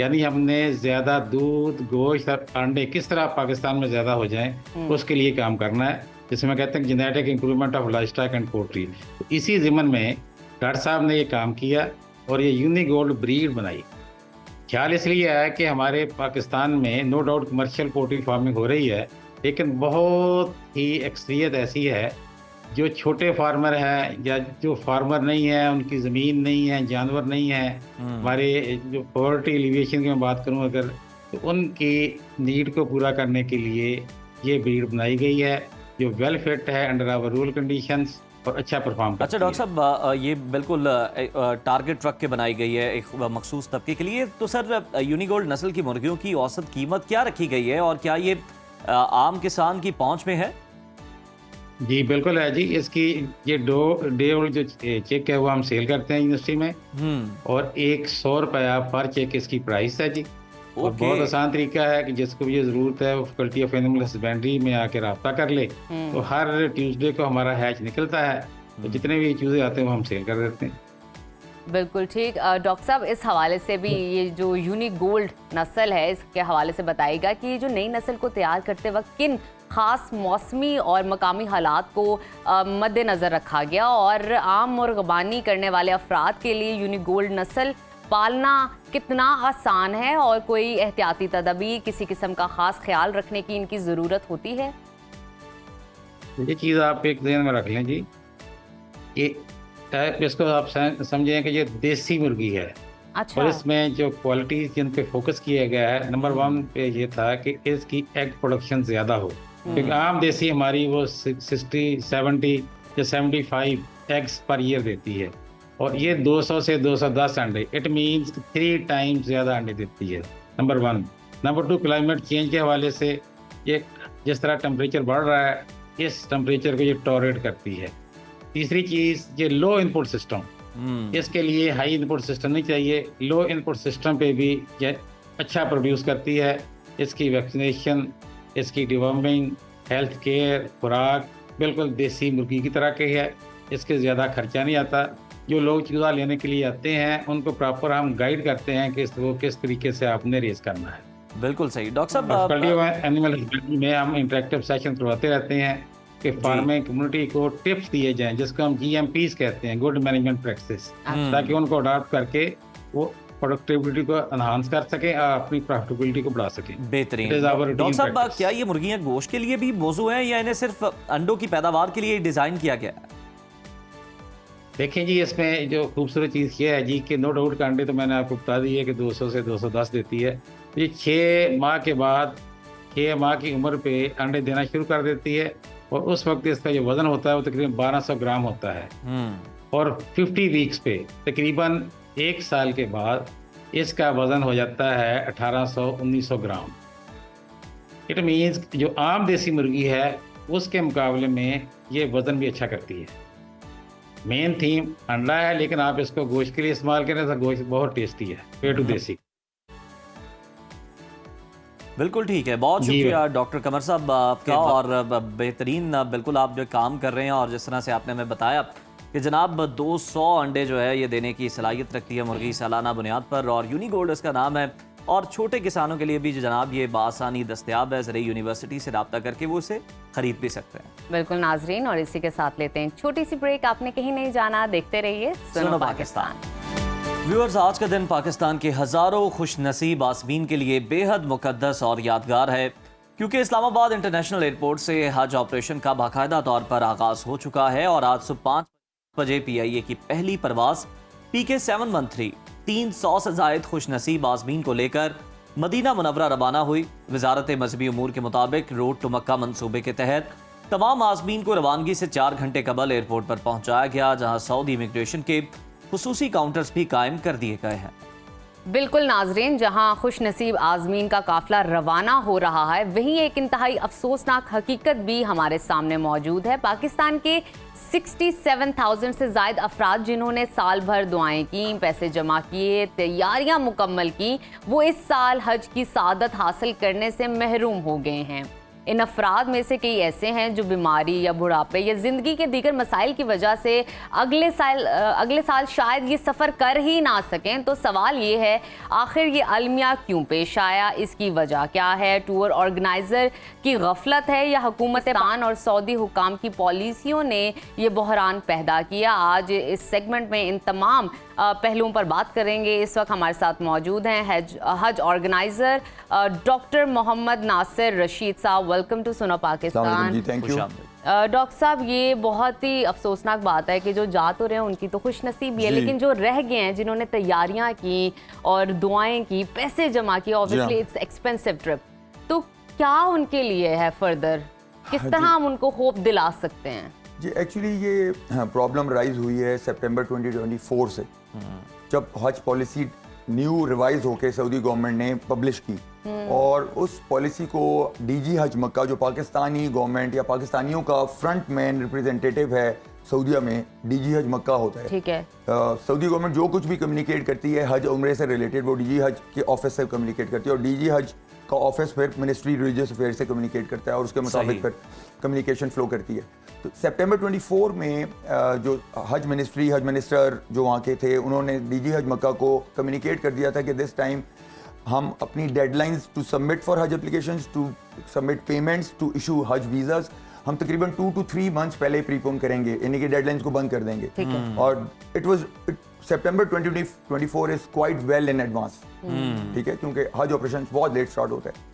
D: यानी हमने ज़्यादा दूध, गोश्त और अंडे किस तरह पाकिस्तान में ज़्यादा हो जाएं उसके लिए काम करना है। जिसमें कहते हैं genetic improvement of livestock and poultry. इसी ज़िमन में डॉक्टर साहब ने ये काम किया और ये यूनिगोल्ड ब्रीड बनाई। ख्याल इसलिए आया कि हमारे पाकिस्तान में no doubt commercial poultry farming हो रही है, लेकिन बहुत ही अक्सरियत ऐसी है जो छोटे फार्मर हैं या जो फार्मर नहीं है, उनकी ज़मीन नहीं है, जानवर नहीं है, हमारे जो पॉवर्टी एलिवेशन की मैं बात करूं अगर, तो उनकी नीड को पूरा करने के लिए ये ब्रीड बनाई गई है जो वेल फिट है अंडर आवर रूल कंडीशंस और अच्छा परफॉर्म करती
A: अच्छा डॉक्टर साहब, ये बिल्कुल टारगेट रख के बनाई गई है एक मखसूस तबके के लिए। तो सर, यूनिगोल्ड नस्ल की मुर्गियों की औसत कीमत क्या रखी गई है और क्या ये आम किसान की पहुंच में है?
D: जी बिल्कुल है जी। इसकी ये डे ओल्ड जो चेक है वो हम सेल करते हैं यूनिवर्सिटी में, और 100 रुपया पर चेक इसकी प्राइस है जी। और बहुत आसान तरीका है कि जिसको भी ये ज़रूरत है वो फैकल्टी ऑफ एनिमल हस्बेंड्री में आके रब्ता कर ले। तो हर ट्यूसडे को हमारा हैच निकलता है, तो जितने भी चूज़े आते हैं वो हम सेल कर देते हैं।
B: बिल्कुल ठीक। डॉक्टर साहब, इस हवाले से भी ये जो यूनिगोल्ड नस्ल है इसके हवाले से बताइएगा कि ये जो नई नस्ल को तैयार करते वक्त किन ख़ास मौसमी और मकामी हालात को मद्देनज़र रखा गया, और आम मुर्गबानी करने वाले अफराद के लिए यूनिगोल्ड नस्ल पालना कितना आसान है और कोई एहतियाती तदबीर, किसी किस्म का ख़ास ख्याल रखने की इनकी ज़रूरत होती है?
D: ये चीज़ आप एक ध्यान में रख लें जी, ये इसको आप समझें कि ये देसी मुर्गी है।
B: अच्छा।
D: और इसमें जो क्वालिटी जिन पे फोकस किया गया है, नंबर 1 पे ये था कि इसकी एग प्रोडक्शन ज़्यादा हो, क्योंकि आम देसी हमारी वो 60, 70 या 75 एग्स पर ईयर देती है, और ये 200 से 210 अंडे, इट मीन्स 3 टाइम्स ज़्यादा अंडे देती है, नंबर 1। नंबर 2, क्लाइमेट चेंज के हवाले से ये जिस तरह टेम्परेचर बढ़ रहा है, इस टेम्परेचर को ये टॉलरेट करती है। तीसरी चीज़, ये लो इनपुट सिस्टम, इसके लिए हाई इनपुट सिस्टम नहीं चाहिए, लो इनपुट सिस्टम पे भी ये अच्छा प्रोड्यूस करती है। इसकी वैक्सीनेशन, इसकी डिवॉर्मिंग, हेल्थ केयर, खुराक बिल्कुल देसी मुर्गी की तरह की है, इसके ज़्यादा खर्चा नहीं आता। जो लोग चूज़ा लेने के लिए आते हैं उनको प्रॉपर हम गाइड करते हैं कि वो किस तरीके से आपने रेस करना है।
A: बिल्कुल सही। डॉक्टर साहब,
D: एनिमल हस्बेंड्री में हम इंटरेक्टिव सेशन करवाते रहते हैं कि फार्मिंग कम्युनिटी को टिप्स दिए जाएं, जिसको हम GMPs कहते हैं, गुड मैनेजमेंट प्रैक्टिस, ताकि उनको अडॉप्ट करके वो प्रोडक्टिविटी को एनहांस कर सकें और अपनी प्रॉफिटेबिलिटी को बढ़ा सकें।
A: बेहतरीन। डॉक्टर साहब, क्या ये मुर्गियां गोश्त के लिए भी मौजू हैं या इन्हें सिर्फ अंडों की पैदावार के लिए डिज़ाइन किया गया है?
D: देखें जी, इसमें जो खूबसूरत चीज़ ये है जी कि नो डाउट का अंडे तो मैंने आपको बता दी है कि 200 से 210 देती है। ये 6 माह के बाद 6 माह की उम्र पे अंडे देना शुरू कर देती है, और उस वक्त इसका जो वज़न होता है वो तकरीबन 1200 ग्राम होता है। और 50 वीक्स पे तकरीबन 1 साल के बाद इसका वज़न हो जाता है 1800-1900 ग्राम। इट मीन्स जो आम देसी मुर्गी है उसके मुकाबले में ये वज़न भी अच्छा करती है। मेन थीम अंडा है, लेकिन आप इसको गोश्त के लिए इस्तेमाल करें तो गोश्त बहुत टेस्टी है, पेटू देसी।
A: बिल्कुल ठीक है, बहुत शुक्रिया डॉक्टर कमर साहब आपका, और बेहतरीन बिल्कुल आप जो काम कर रहे हैं, और जिस तरह से आपने हमें बताया कि जनाब 200 अंडे जो है ये देने की सलाहियत रखती है मुर्गी सालाना बुनियाद पर, और यूनिगोल्ड इसका नाम है, और छोटे किसानों के लिए भी जनाब ये बासानी दस्तयाब है। ज़रिए यूनिवर्सिटी से रब्ता करके वो उसे खरीद भी सकते हैं।
B: बिल्कुल नाजरीन, और इसी के साथ लेते हैं छोटी सी ब्रेक। आपने कहीं नहीं जाना, देखते रहिए सुनो पाकिस्तान।
A: व्यूअर्स, आज का दिन पाकिस्तान के हज़ारों खुशनसीब आसमीन के लिए बेहद मुकद्दस और यादगार है, क्योंकि इस्लामाबाद इंटरनेशनल एयरपोर्ट से हज ऑपरेशन का बाकायदा तौर पर आगाज़ हो चुका है, और आज सुबह 5 बजे PIA की पहली परवाज़ PK713 300 से ज़ायद खुशनसीब आज़मीन को लेकर मदीना मुनव्वरा रवाना हुई। वजारत मजहबी उमूर के मुताबिक रोड टू मक्का मंसूबे के तहत तमाम आज़मीन को रवानगी से 4 घंटे कबल एयरपोर्ट पर पहुँचाया गया, जहाँ सऊदी इमिग्रेशन के खुसूसी काउंटर्स भी कायम कर दिए गए हैं।
B: बिल्कुल नाजरीन, जहां खुश नसीब आज़मीन का काफिला रवाना हो रहा है, वहीं एक इंतहाई अफसोसनाक हकीकत भी हमारे सामने मौजूद है। पाकिस्तान के 67,000 से ज़ायद अफराद जिन्होंने साल भर दुआएं की, पैसे जमा किए, तैयारियां मुकम्मल की, वो इस साल हज की सादत हासिल करने से महरूम हो गए हैं। इन अफराद में से कई ऐसे हैं जो बीमारी या बुढ़ापे या ज़िंदगी के दीगर मसाइल की वजह से अगले साल शायद ये सफ़र कर ही ना सकें। तो सवाल ये है, आखिर ये अलमिया क्यों पेश आया, इसकी वजह क्या है? टूर ऑर्गेनाइज़र की गफलत है या हुकूमत पाकिस्तान और सऊदी हुकाम की पॉलिसियों ने ये बहरान पैदा किया? आज इस सेगमेंट में इन तमाम पहलुओं पर बात करेंगे। इस वक्त हमारे साथ मौजूद हैं हज ऑर्गेनाइज़र डॉक्टर मोहम्मद नासिर रशीद साहब। वेलकम टू सुनो पाकिस्तान।
E: जी, थैंक यू।
B: डॉक्टर साहब, ये बहुत ही अफसोसनाक बात है कि जो जा तो रहे हैं उनकी तो खुशनसीबी है, लेकिन जो रह गए हैं, जिन्होंने तैयारियां की और दुआएं की, पैसे जमा किए, ऑब्वियसली इट्स एक्सपेंसिव ट्रिप, तो क्या उनके लिए है फर्दर? किस तरह हम उनको होप दिला सकते हैं?
E: जी, एक्चुअली ये प्रॉब्लम राइज हुई है सितंबर 2024 से, जब हज पॉलिसी न्यू रिवाइज होके सऊदी गवर्नमेंट ने पब्लिश की, और उस पॉलिसी को डीजी हज मक्का, जो पाकिस्तानी गवर्नमेंट या पाकिस्तानियों का फ्रंट मैन रिप्रेजेंटेटिव है सऊदीया में, डीजी हज मक्का होता है।
B: ठीक है।
E: सऊदी गवर्नमेंट जो कुछ भी कम्युनिकेट करती है हज उम्रे से रिलेटेड, वो डीजी हज के ऑफिस से कम्युनिकेट करती है, और डीजी हज का ऑफिस फिर मिनिस्ट्री रिलीजियस अफेयर से कम्युनिकेट करता है, और उसके मुताबिक फिर कम्युनिकेशन फ्लो करती है। तो सितंबर 24 में जो हज मिनिस्ट्री, हज मिनिस्टर जो वहाँ के थे, उन्होंने डीजी हज मक्का को कम्युनिकेट कर दिया था कि दिस टाइम हम अपनी डेडलाइंस टू सबमिट फॉर हज applications, to submit payments, to issue हज वीज़ास, हम तकरीबन 2 to 3 मंथ्स पहले प्रीपोन करेंगे, यानी कि डेडलाइंस को बंद कर देंगे। और सितंबर 2024 is quite well in advance, ठीक है, क्योंकि हज ऑपरेशन बहुत लेट स्टार्ट होता है।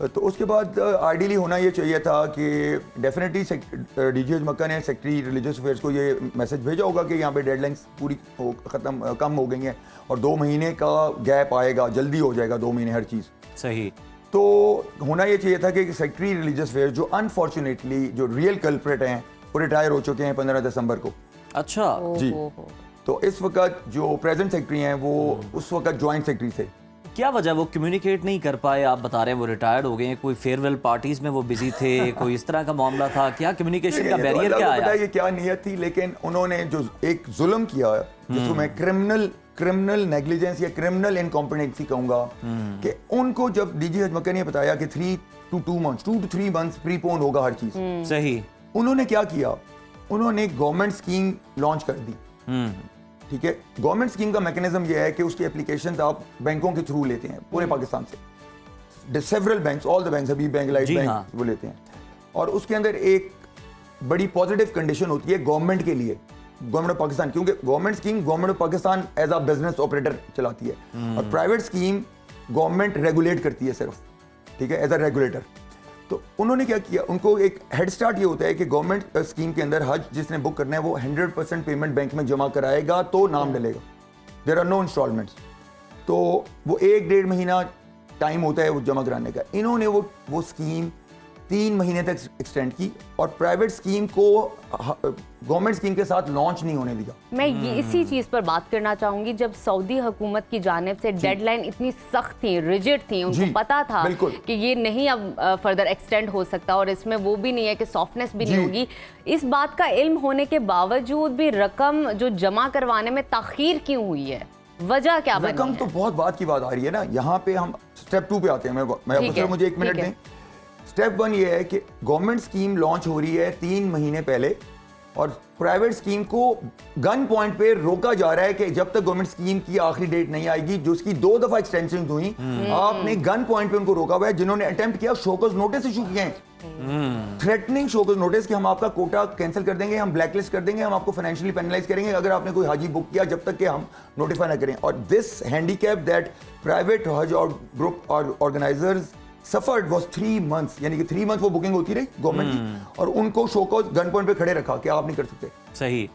E: तो उसके बाद आइडियली होना ये चाहिए था कि डेफिनेटली डीजी हज मक्का ने सेक्रेटरी रिलीजियस अफेयर्स को ये मैसेज भेजा होगा कि यहाँ पे डेडलाइंस पूरी कम हो गई हैं, और 2 महीने का गैप आएगा, जल्दी हो जाएगा 2 महीने हर चीज़।
A: सही।
E: तो होना ये चाहिए था कि सेक्रेटरी रिलीजियस अफेयर्स, जो अनफॉर्चुनेटली जो रियल कल्प्रेट हैं, वो रिटायर हो चुके हैं 15 दिसंबर को।
A: अच्छा
E: जी। तो इस वक्त जो प्रेजेंट सेक्रेटरी हैं वो उस वक्त जॉइंट सेक्रेटरी थे।
A: क्या वजह, वो कम्युनिकेट नहीं कर पाए? आप बता रहे हैं वो रिटायर्ड हो गए हैं, कोई फेयरवेल पार्टीज में वो बिजी थे, कोई इस तरह का मामला था क्या? कम्युनिकेशन का बैरियर क्या आया?
E: ये क्या नीयत थी, लेकिन उन्होंने जो एक जुल्म किया, जिसको मैं क्रिमिनल नेग्लिजेंस या क्रिमिनल इनकॉम्पिटेंसी कहूंगा, कि उनको जब डीजी हज मक्का ने बताया कि 2 to 3 मंथ्स प्रीपोन होगा हर चीज,
A: सही,
E: उन्होंने क्या किया, उन्होंने गवर्नमेंट स्कीम लॉन्च कर दी। ठीक है, गवर्नमेंट स्कीम का मैकेनिज्म ये है कि उसकी एप्लीकेशंस आप बैंकों के थ्रू लेते हैं पूरे पाकिस्तान से, several banks, all the banks, अभी बैंक, लाइट बैंक, वो लेते हैं, और उसके अंदर एक बड़ी पॉजिटिव कंडीशन होती है गवर्नमेंट के लिए, गवर्नमेंट ऑफ पाकिस्तान, क्योंकि government scheme government of Pakistan as a business operator चलाती है, और प्राइवेट स्कीम गवर्नमेंट रेगुलेट करती है सिर्फ, ठीक है, एज अ रेगुलेटर। तो उन्होंने क्या किया, उनको एक हेड स्टार्ट ये होता है कि गवर्नमेंट स्कीम के अंदर हज जिसने बुक करना है वो 100% पेमेंट बैंक में जमा कराएगा तो नाम डलेगा, देयर आर नो इंस्टॉलमेंट्स। तो वो 1-1.5 महीना टाइम होता है वो जमा कराने का। इन्होंने वो स्कीम 3 महीने तक एक्सटेंड की, और प्राइवेट स्कीम को गवर्नमेंट स्कीम के साथ लॉन्च नहीं होने दिया।
B: मैं ये इसी चीज़ पर बात करना चाहूंगी, जब सऊदी हुकूमत की जानिब से डेडलाइन इतनी सख्त थी, रिजिड थी, उनको पता था कि ये नहीं अब फर्दर एक्सटेंड हो सकता, और इसमें वो भी नहीं है कि सॉफ्टनेस भी नहीं होगी, इस बात का इल्म होने के बावजूद भी रकम जो जमा करवाने में ताखीर क्यों हुई है? वजह क्या बनी है?
E: रकम तो बहुत बात की बात आ रही है ना। यहाँ पे हम स्टेप 2 पे आते हैं। मैं मुझे 1 मिनट दें। स्टेप 1 ये है कि गवर्नमेंट स्कीम लॉन्च हो रही है 3 महीने पहले, और प्राइवेट स्कीम को गन पॉइंट पे रोका जा रहा है कि जब तक गवर्नमेंट स्कीम की आखिरी डेट नहीं आएगी, जो उसकी 2 दफा एक्सटेंशन हुई, आपने गन पॉइंट पे उनको रोका हुआ है। जिन्होंने अटेम्प्ट किया, शोकॉज नोटिस इशू किए हैं, थ्रेटनिंग शोकॉज नोटिस कि हम आपका कोटा कैंसिल कर देंगे, हम ब्लैकलिस्ट कर देंगे, हम आपको फाइनेंशियली पेनलाइज करेंगे अगर आपने कोई हाजी बुक किया, जब तक कि हम नोटिफाई ना करें। और दिस हैंडीकैप दैट प्राइवेट हज और ग्रुप और ऑर्गेनाइजर्स सफर्ड वाज 3 मंथ्स, यानी कि 3 मंथ वो बुकिंग होती रही गवर्नमेंट की, और उनको शोकॉज गन पॉइंट पे खड़े रखा कि आप नहीं कर सकते।
A: सही।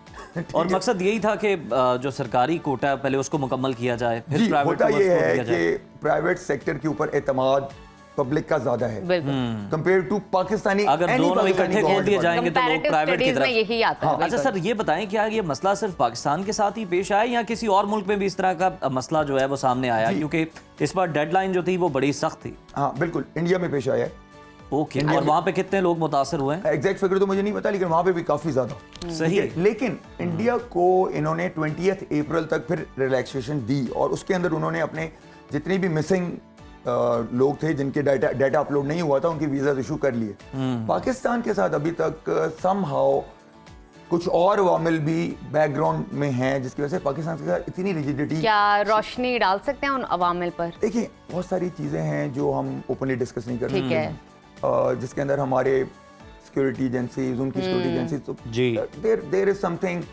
A: और मकसद यही था कि जो सरकारी कोटा है पहले उसको मुकम्मल किया जाए, फिर प्राइवेट
E: होता ये है कि प्राइवेट सेक्टर के ऊपर एतमाद पब्लिक का ज्यादा है कंपेयर टू पाकिस्तानी।
A: अगर दोनों इकट्ठे खोल दिए जाएंगे तो लोग प्राइवेट की तरफ
B: यही आता है।
A: अच्छा सर, ये बताएं क्या ये मसला सिर्फ पाकिस्तान के साथ ही पेश आया या किसी और मुल्क में भी इस तरह का मसला जो है वो सामने आया? क्योंकि इस बार डेडलाइन जो थी वो बड़ी सख्त थी।
E: हाँ बिल्कुल, इंडिया में पेश आया है।
A: ओके, और वहाँ पे कितने लोग मुतासर हुए हैं?
E: एग्जैक्ट फिगर तो मुझे नहीं पता, लेकिन वहाँ पे भी काफी ज्यादा।
A: सही है।
E: लेकिन इंडिया को इन्होंने 20 अप्रैल तक फिर रिलैक्सेशन दी, और उसके अंदर उन्होंने अपने जितनी भी मिसिंग लोग थे जिनके डाटा अपलोड नहीं हुआ था, उनके वीज़ा इशू कर लिए। पाकिस्तान के साथ अभी तक समहाउ कुछ और वामिल भी बैकग्राउंड में हैं जिसकी वजह से पाकिस्तान के साथ इतनी रिजिडिटी।
B: क्या रोशनी डाल सकते हैं उन अवामिल पर?
E: देखिए, बहुत सारी चीज़ें हैं जो हम ओपनली डिस्कस नहीं कर
B: ठीक है।
E: जिसके अंदर हमारे सिक्योरिटी एजेंसीज, उनकी सिक्योरिटी एजेंसीज, तो
A: जी
E: there is something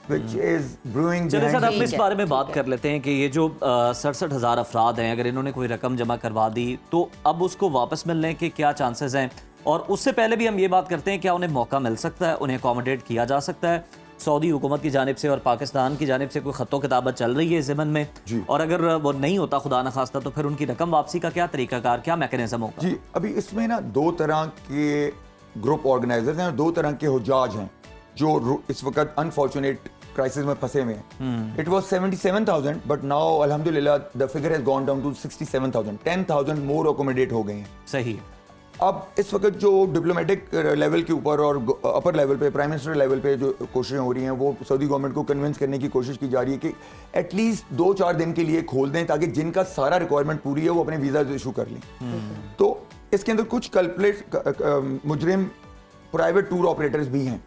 E: which is brewing.
A: चलिए सर, हम इस
B: है।
A: बारे में बात कर लेते हैं कि ये जो 67,000 अफराद हैं, अगर इन्होंने कोई रकम जमा करवा दी तो अब उसको वापस मिलने के क्या चांसेस हैं, और उससे पहले भी हम ये बात करते हैं क्या उन्हें मौका मिल सकता है, उन्हें अकोमोडेट किया जा सकता है? सऊदी हुकूमत की जानिब से और पाकिस्तान की जानिब से कोई खत्तो किताबत चल रही है इस ज़मन में, और अगर वो नहीं होता खुदा न खास्ता तो फिर उनकी रकम वापसी का क्या तरीकाकार, क्या मैकेनिज्म होगा?
E: जी, अभी इसमें ना दो तरह के ग्रुप ऑर्गेनाइजर्स हैं और दो तरह के हुज्जाज हैं जो इस वक्त अनफॉर्चुनेट क्राइसिस में फंसे हुए हैं। इट वाज 77,000 बट नाउ अल्हम्दुलिल्लाह the figure has gone down to 67,000। 10,000 more accommodate हो गए हैं।
A: सही है।
E: अब इस वक्त जो डिप्लोमेटिक लेवल के ऊपर और अपर लेवल पे, प्राइम मिनिस्टर लेवल पे जो कोशिशें हो रही हैं, वो सऊदी गवर्नमेंट को कन्विंस करने की कोशिश की जा रही है कि एटलीस्ट 2-4 दिन के लिए खोल दें ताकि जिनका सारा रिक्वायरमेंट पूरी है वो अपने वीज़ा इशू कर लें। तो इसके अंदर कुछ कल्प्रेट मुजरिम प्राइवेट टूर ऑपरेटर्स भी हैं,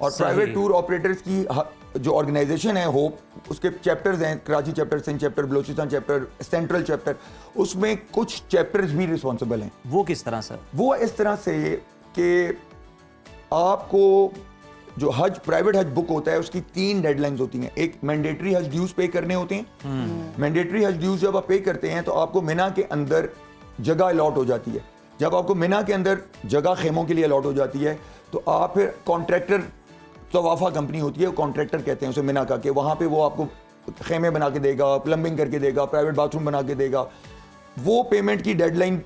E: और प्राइवेट टूर ऑपरेटर्स की जो ऑर्गेनाइजेशन है होप, उसके चैप्टर्स हैं, Karachi chapter, Sindh chapter, Balochistan chapter, central chapter, उसमें कुछ चैप्टर्स भी रिस्पॉन्सिबल हैं।
A: वो किस तरह सर?
E: वो इस तरह से कि आपको जो हज प्राइवेट हज बुक होता है उसकी 3 डेडलाइंस होती हैं। एक मैंडेटरी हज ड्यूज पे करने होते हैं। मैंडेटरी हज ड्यूज जब आप पे करते हैं तो आपको मिना के अंदर जगह अलॉट हो जाती है। जब आपको मिना के अंदर जगह खेमों के लिए अलॉट हो जाती है तो आप फिर कॉन्ट्रैक्टर, तवाफा कंपनी होती है, कॉन्ट्रैक्टर कहते हैं उसे मिना का, कि वहाँ पे वो आपको खेमे बना के देगा, प्लम्बिंग करके देगा, प्राइवेट बाथरूम बना के देगा। वो पेमेंट की डेडलाइन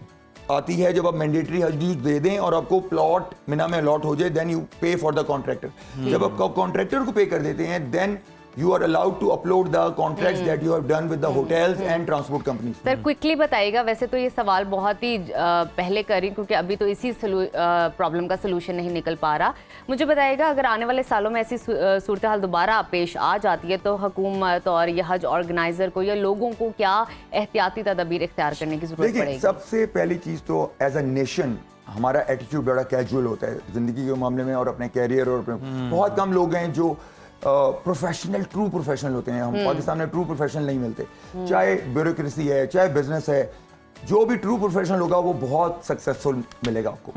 E: आती है जब आप मैंडेटरी हज ड्यूज दे दें और आपको प्लॉट मिना में अलॉट हो जाए, देन यू पे फॉर द कॉन्ट्रैक्टर। जब आप कॉन्ट्रैक्टर को पे कर देते हैं then you are allowed to upload the contracts that you have done with the hotels and transport companies.
B: Sir quickly बताइएगा, वैसे तो ये सवाल बहुत ही पहले करी क्योंकि अभी तो इसी प्रॉब्लम का सोल्यूशन नहीं निकल पा रहा। मुझे बताइएगा, अगर आने वाले सालों में ऐसी सूरत हाल दोबारा पेश आ जाती है तो हुकूमत और ये हज ऑर्गेनाइजर को या लोगों को क्या एहतियाती तदबीर इख्तियार करने की जरूरत पड़ेगी?
E: सबसे पहली चीज़ तो एज अ नेशन हमारा एटीट्यूड बड़ा कैजुअल होता है जिंदगी के मामले में और अपने कैरियर और अपने, बहुत कम लोग हैं जो प्रोफेशनल, ट्रू प्रोफेशनल होते हैं। हम पाकिस्तान में ट्रू प्रोफेशनल नहीं मिलते, चाहे ब्यूरोक्रेसी है चाहे बिजनेस है, जो भी ट्रू प्रोफेशनल होगा वो बहुत सक्सेसफुल मिलेगा आपको।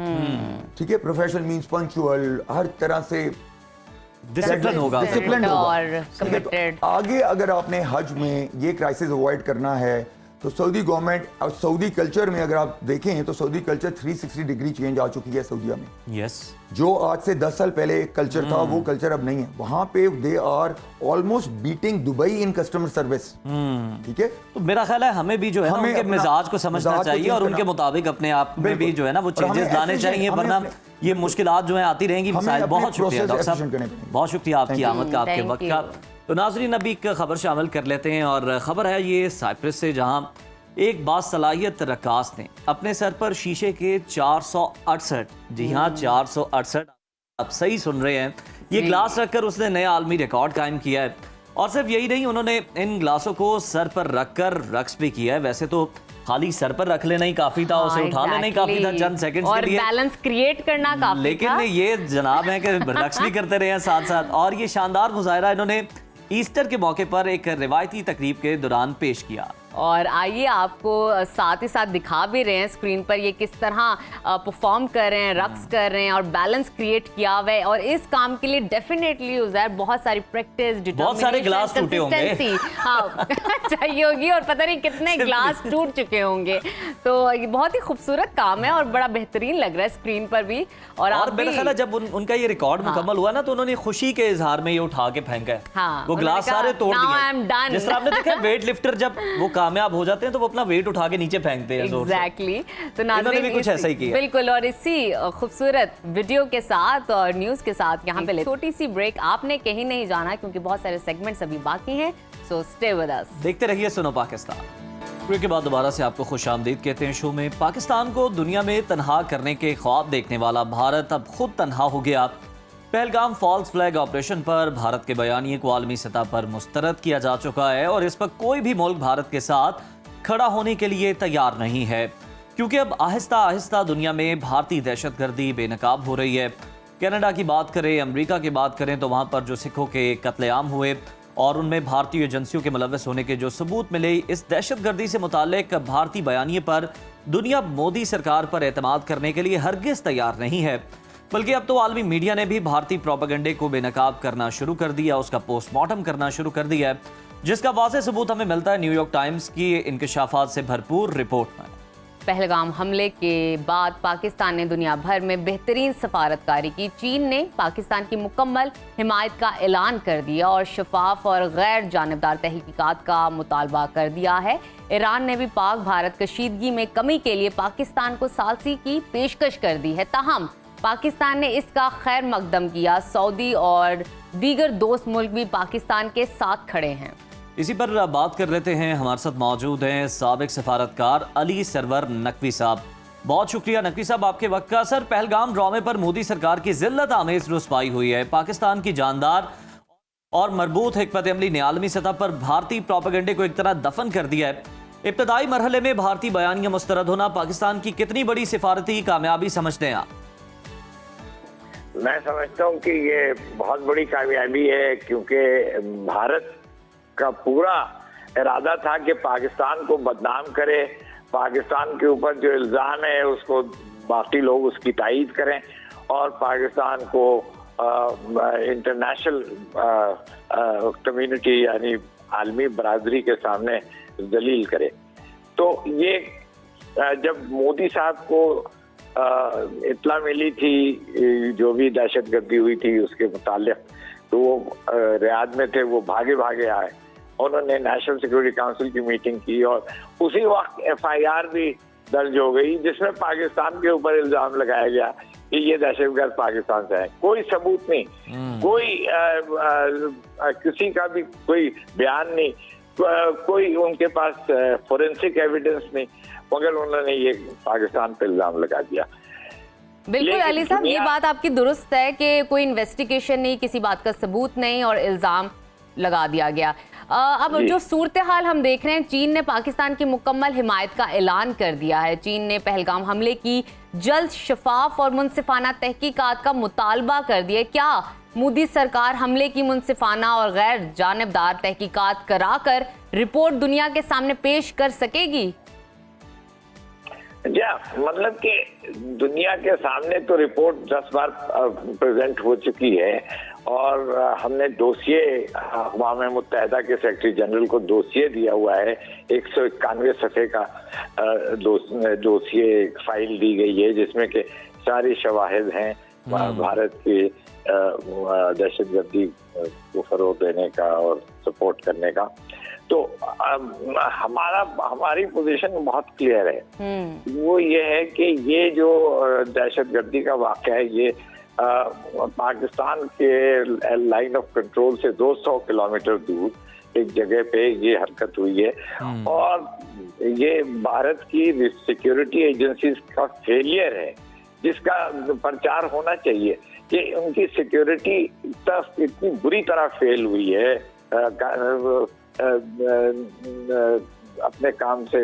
E: ठीक है, प्रोफेशनल मींस पंक्चुअल, हर तरह से
A: डिसिप्लिन होगा,
E: डिसिप्लिन
B: और कमिटेड।
E: आगे अगर आपने हज में ये क्राइसिस अवॉइड करना है तो सऊदी गवर्नमेंट और सऊदी कल्चर में अगर आप देखें तो सऊदी कल्चर 360 डिग्री चेंज आ चुकी है सऊदीया में।
A: यस,
E: जो आज से 10 साल पहले कल्चर था वो कल्चर अब नहीं है। वहां पे they are almost beating Dubai in customer service. ठीक है,
A: तो मेरा ख्याल है हमें भी जो है ना उनके मिजाज को समझना चाहिए और उनके मुताबिक अपने आप में भी जो है ना वो चेंजेस लाने चाहिए, वरना ये मुश्किलात जो है आती रहेंगी। बहुत शुक्रिया डॉक्टर साहब, बहुत शुक्रिया आपकी आमद का, आपके वक्त का। तो नाज़रीन, अभी एक खबर शामिल कर लेते हैं और ख़बर है ये साइप्रस से, जहां एक बासलाहियत रक्कास ने अपने सर पर शीशे के 468, जी हाँ 468, आप सही सुन रहे हैं, ये ग्लास रखकर उसने नया आलमी रिकॉर्ड कायम किया है। और सिर्फ यही नहीं, उन्होंने इन ग्लासों को सर पर रखकर रक्स भी किया है। वैसे तो खाली सर पर रख लेना ही काफी था, उसे उठा लेना ही काफी था चंद सेकंड्स के लिए,
B: बैलेंस क्रिएट करना काफी
A: लेकिन
B: था।
A: ये जनाब है कि रक्स भी करते रहे हैं साथ साथ। और ये शानदार मुजाहरा इन्होंने ईस्टर के मौके पर एक रिवायती तकरीब के दौरान पेश किया।
B: और आइए आपको साथ ही साथ दिखा भी रहे हैं स्क्रीन पर ये किस तरह परफॉर्म कर रहे हैं, रक्स कर रहे हैं और बैलेंस क्रिएट किया हुआ है। और इस काम के लिए डेफिनेटली उज़ैर बहुत सारी प्रैक्टिस,
A: बहुत सारे ग्लास टूटे होंगे,
B: हाँ चाहिए होगी, और पता नहीं कितने ग्लास टूट चुके होंगे। तो ये बहुत ही खूबसूरत काम है और बड़ा बेहतरीन लग रहा है स्क्रीन पर भी। और
A: मेरा ख्याल है जब उनका ये रिकॉर्ड मुकम्मल हुआ ना तो उन्होंने खुशी के इजहार में ये उठा के फेंका, वो ग्लास सारे तोड़ दिए। जिस तरह आपने देखा वेट लिफ्टर जब वो कामयाब हो जाते हैं तो वो अपना वेट उठा के नीचे फेंकते हैं।
B: एग्जैक्टली, तो नाज़रीन
A: भी कुछ ऐसा ही किया।
B: बिल्कुल, और इसी खूबसूरत वीडियो के साथ और न्यूज़ के साथ यहाँ पे छोटी सी ब्रेक। आपने कहीं नहीं जाना क्योंकि बहुत सारे सेगमेंट्स अभी बाकी हैं, सो स्टे विद अस।
A: देखते रहिए सुनो पाकिस्तान। ब्रेक के बाद दोबारा से आपको खुशामदीद कहते हैं शो में। पाकिस्तान को दुनिया में तनहा करने के ख्वाब देखने वाला भारत अब खुद तनहा हो गया। पहलगाम फॉल्स फ्लैग ऑपरेशन पर भारत के बयानिए को आलमी सतह पर मुस्तरद किया जा चुका है और इस पर कोई भी मुल्क भारत के साथ खड़ा होने के लिए तैयार नहीं है, क्योंकि अब आहिस्ता आहिस्ता दुनिया में भारतीय दहशतगर्दी बेनकाब हो रही है। कनाडा की बात करें, अमेरिका की बात करें तो वहाँ पर जो सिखों के कत्लेआम हुए और उनमें भारतीय एजेंसियों के मुलव्वस होने के जो सबूत मिले, इस दहशतगर्दी से मुताल्लिक भारतीय बयानिए पर दुनिया मोदी सरकार पर एतमाद करने के लिए हरगिज तैयार नहीं है। बल्कि अब तो आलमी मीडिया ने भी भारतीय प्रोपेगेंडे को बेनकाब करना शुरू कर दिया, उसका पोस्टमार्टम करना शुरू कर दिया है, जिसका वाज़ेह सबूत हमें मिलता है न्यूयॉर्क टाइम्स की इंकशाफात से भरपूर रिपोर्ट में।
B: पहलगाम हमले के बाद पाकिस्तान ने दुनिया भर में बेहतरीन सफारतकारी की। चीन ने पाकिस्तान की मुकम्मल हिमायत का ऐलान कर दिया और शफाफ और गैर जानिबदार तहकीकात का मुतालबा कर दिया है। ईरान ने भी पाक भारत कशीदगी में कमी के लिए पाकिस्तान को सालसी की पेशकश कर दी है, ताहम पाकिस्तान ने इसका खैर मकदम किया। सऊदी और दीगर दोस्त मुल्क भी पाकिस्तान के साथ खड़े हैं।
A: इसी पर बात कर लेते हैं, हमारे साथ मौजूद हैं साबिक सफारतकार अली सरवर नकवी साहब। बहुत शुक्रिया नकवी साहब आपके वक्त का। सर, पहलगाम ड्रामे पर मोदी सरकार की जिल्लत आमेज रुस्वाई हुई है। पाकिस्तान की जानदार और मरबूत हिकमत अमली ने आलमी सतह पर भारतीय प्रोपेगेंडे को एक तरह दफन कर दिया है। इब्तदाई मरहले में भारतीय बयानिया मुस्तरद होना पाकिस्तान की कितनी बड़ी सिफारती कामयाबी समझते हैं आप?
F: मैं समझता हूँ कि ये बहुत बड़ी कामयाबी है, क्योंकि भारत का पूरा इरादा था कि पाकिस्तान को बदनाम करे, पाकिस्तान के ऊपर जो इल्ज़ाम है उसको बाकी लोग उसकी तायीद करें और पाकिस्तान को इंटरनेशनल कम्युनिटी यानी आलमी बरादरी के सामने दलील करे। तो ये जब मोदी साहब को इत्तला मिली थी जो भी दहशतगर्दी हुई थी उसके मुतालिक, तो वो रियाद में थे, वो भागे भागे आए, उन्होंने नेशनल सिक्योरिटी काउंसिल की मीटिंग की और उसी वक्त FIR भी दर्ज हो गई जिसमें पाकिस्तान के ऊपर इल्जाम लगाया गया कि ये दहशतगर्द पाकिस्तान से है। कोई सबूत नहीं, कोई किसी का भी कोई बयान नहीं, कोई उनके पास फोरेंसिक एविडेंस नहीं, मगर उन्होंने ये पाकिस्तान पे इल्जाम लगा दिया।
B: बिल्कुल अली साहब, ये बात आपकी दुरुस्त है कि कोई इन्वेस्टिगेशन नहीं, किसी बात का सबूत नहीं और इल्जाम लगा दिया गया। अब जो सूरत हाल हम देख रहे हैं, चीन ने पाकिस्तान की मुकम्मल हिमायत का ऐलान कर दिया है। चीन ने पहलगाम हमले की जल्द शफाफ और मुनसिफाना तहकीकात का मुतालबा कर दिया। क्या मोदी सरकार हमले की मुनसिफाना और गैर जानिबदार तहकीकात कराकर रिपोर्ट दुनिया के सामने पेश कर सकेगी?
F: मतलब कि दुनिया के सामने तो रिपोर्ट 10 बार प्रेजेंट हो चुकी है और हमने डोसिए अक़वाम मुत्तहिदा के सेक्रेटरी जनरल को डोसिए दिया हुआ है। 191 सफ़े का डोसिए फाइल दी गई है जिसमें कि सारी शवाहिद हैं भारत की दहशतगर्दी को फरोग देने का और सपोर्ट करने का। तो हमारी पोजीशन बहुत क्लियर है। वो ये है कि ये जो दहशतगर्दी का वाक़या है ये पाकिस्तान के लाइन ऑफ कंट्रोल से 200 किलोमीटर दूर एक जगह पे ये हरकत हुई है और ये भारत की सिक्योरिटी एजेंसीज का फेलियर है जिसका प्रचार होना चाहिए कि उनकी सिक्योरिटी इतनी बुरी तरह फेल हुई है अपने काम से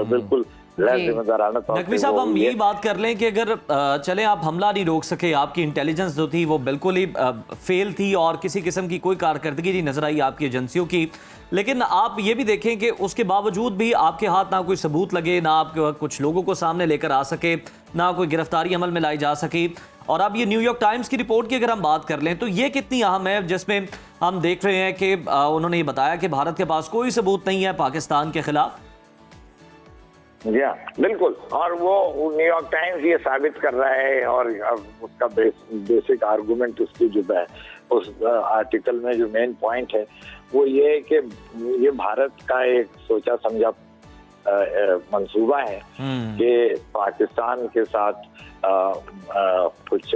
F: बिल्कुल
A: नकवी साहब, हम यही बात कर लें कि अगर चलें आप हमला नहीं रोक सके, आपकी इंटेलिजेंस जो थी वो बिल्कुल ही फेल थी और किसी किस्म की कोई कारकर्दगी नहीं नजर आई आपकी एजेंसियों की, लेकिन आप ये भी देखें कि उसके बावजूद भी आपके हाथ ना कोई सबूत लगे, ना आप कुछ लोगों को सामने लेकर आ सके, ना कोई गिरफ्तारी अमल में लाई जा सकी। और अब ये न्यूयॉर्क टाइम्स की रिपोर्ट की अगर हम बात कर लें तो ये कितनी अहम है, जिसमें हम देख रहे हैं कि उन्होंने ये बताया कि भारत के पास कोई सबूत नहीं है पाकिस्तान के खिलाफ।
F: बिल्कुल, और वो न्यूयॉर्क टाइम्स ये साबित कर रहा है और उसका बेसिक आर्गुमेंट उसकी जो है उस आर्टिकल में जो मेन पॉइंट है वो ये है कि ये भारत का एक सोचा समझा मंसूबा है कि पाकिस्तान के साथ कुछ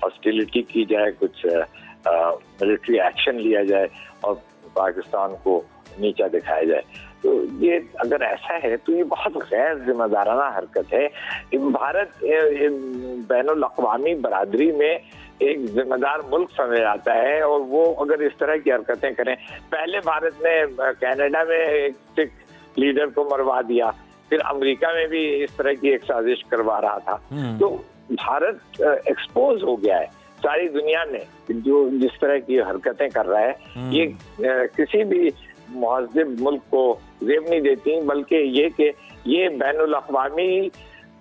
F: हॉस्टिलिटी की जाए, कुछ मिलिट्री एक्शन लिया जाए और पाकिस्तान को नीचा दिखाया जाए। तो ये अगर ऐसा है तो ये बहुत गैर जिम्मेदाराना हरकत है। भारत बैनुल अक़वामी बरादरी में एक जिम्मेदार मुल्क समझ आता है और वो अगर इस तरह की हरकतें करें, पहले भारत ने कनाडा में एक सिख लीडर को मरवा दिया, फिर अमेरिका में भी इस तरह की एक साजिश करवा रहा था। तो भारत एक्सपोज हो गया है सारी दुनिया में, जो जिस तरह की हरकतें कर रहा है ये किसी भी मुहज़्ज़िब मुल्क को ज़ेब नहीं देती, बल्कि ये कि ये बैनुल अक़वामी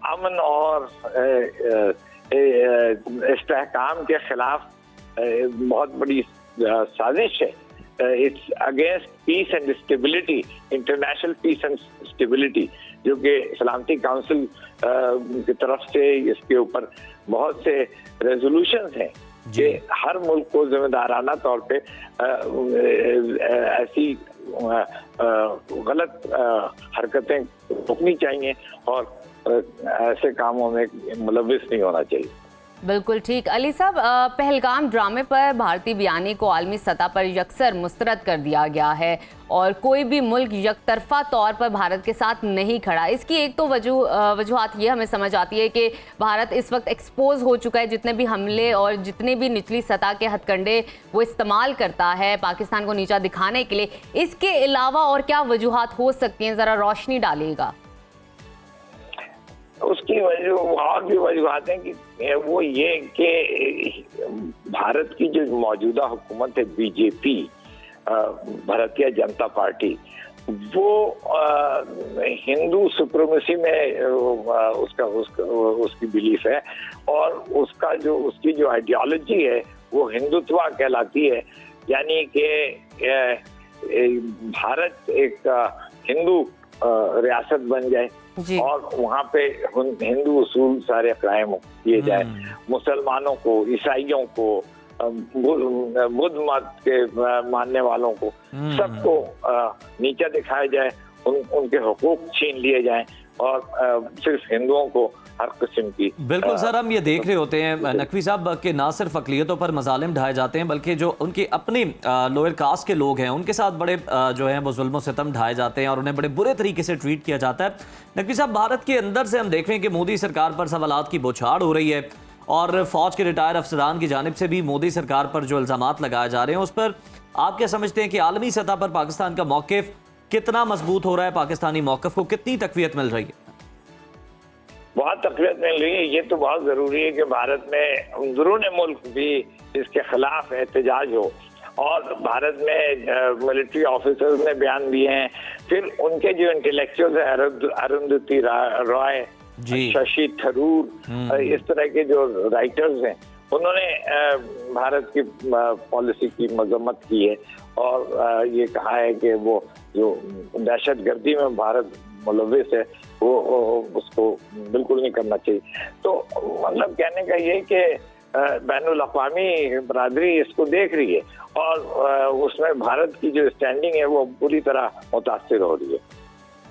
F: अमन और इस्तेहकाम के खिलाफ बहुत बड़ी साजिश है। It's against peace and stability, international peace and stability, जो कि सलामती काउंसिल की तरफ से इसके ऊपर बहुत से रेजोल्यूशंस हैं कि हर मुल्क को जिम्मेदाराना तौर पे ऐसी गलत हरकतें रोकनी चाहिए और ऐसे कामों में मुलविस नहीं होना चाहिए।
B: बिल्कुल ठीक। अली साहब, पहलगाम ड्रामे पर भारतीय बयानी को आलमी सतह पर यकसर मुस्तरद कर दिया गया है और कोई भी मुल्क यकतरफा तौर पर भारत के साथ नहीं खड़ा। इसकी एक तो वजूहात ये हमें समझ आती है कि भारत इस वक्त एक्सपोज हो चुका है, जितने भी हमले और जितने भी निचली सतह के हथकंडे वो इस्तेमाल करता है पाकिस्तान को नीचा दिखाने के लिए। इसके अलावा और क्या वजूहात हो सकती हैं, ज़रा रोशनी डालिएगा।
F: उसकी और भी वजूहत हैं कि वो ये कि भारत की जो मौजूदा हुकूमत है बीजेपी, भारतीय जनता पार्टी, वो हिंदू सुप्रीमेसी में उसकी बिलीफ है और उसकी जो आइडियोलॉजी है वो हिंदुत्व कहलाती है। यानी कि भारत एक हिंदू रियासत बन जाए और वहाँ पे हिंदू उसूल सारे कायम किए जाए, मुसलमानों को, ईसाइयों को, बुद्ध मत के मानने वालों को, सबको नीचा दिखाया जाए, उनके हुकूक छीन लिए जाएं और सिर्फ हिंदुओं को हर किस्म की।
A: बिल्कुल सर, हम ये देख रहे होते हैं नकवी साहब कि ना सिर्फ अकलियतों पर मजालिम ढाए जाते हैं, बल्कि जो उनकी अपनी लोअर कास्ट के लोग हैं उनके साथ बड़े जो हैं वो जुल्म सितम ढाए जाते हैं और उन्हें बड़े बुरे तरीके से ट्रीट किया जाता है। नकवी साहब, भारत के अंदर से हम देख रहे हैं कि मोदी सरकार पर सवालात की बौछार हो रही है और फौज के रिटायर अफसरान की जानिब से भी मोदी सरकार पर जो इल्ज़ामात लगाए जा रहे हैं उस पर आप क्या समझते हैं कि आलमी सतह पर पाकिस्तान का मौक़िफ़ कितना मजबूत हो रहा है, पाकिस्तानी मौक़िफ़ को कितनी तक़वियत मिल रही है?
F: बहुत तक़वियत मिल रही है। ये तो बहुत ज़रूरी है कि भारत में अंदरून मुल्क भी इसके खिलाफ एहतजाज हो और भारत में मिलिट्री ऑफिसर्स ने बयान दिए हैं, फिर उनके जो इंटेलेक्चुअल्स हैं अरुंधति रॉय, शशि थरूर, इस तरह के जो राइटर्स हैं, उन्होंने भारत की पॉलिसी की मजम्मत की है और ये कहा है कि वो जो दहशतगर्दी में भारत मुलविस है वो उसको बिल्कुल नहीं करना चाहिए। तो मतलब कहने का ये कि बैनुल अक़वामी बरादरी इसको देख रही है और उसमें भारत की जो स्टैंडिंग है वो पूरी तरह मुतासिर हो रही है।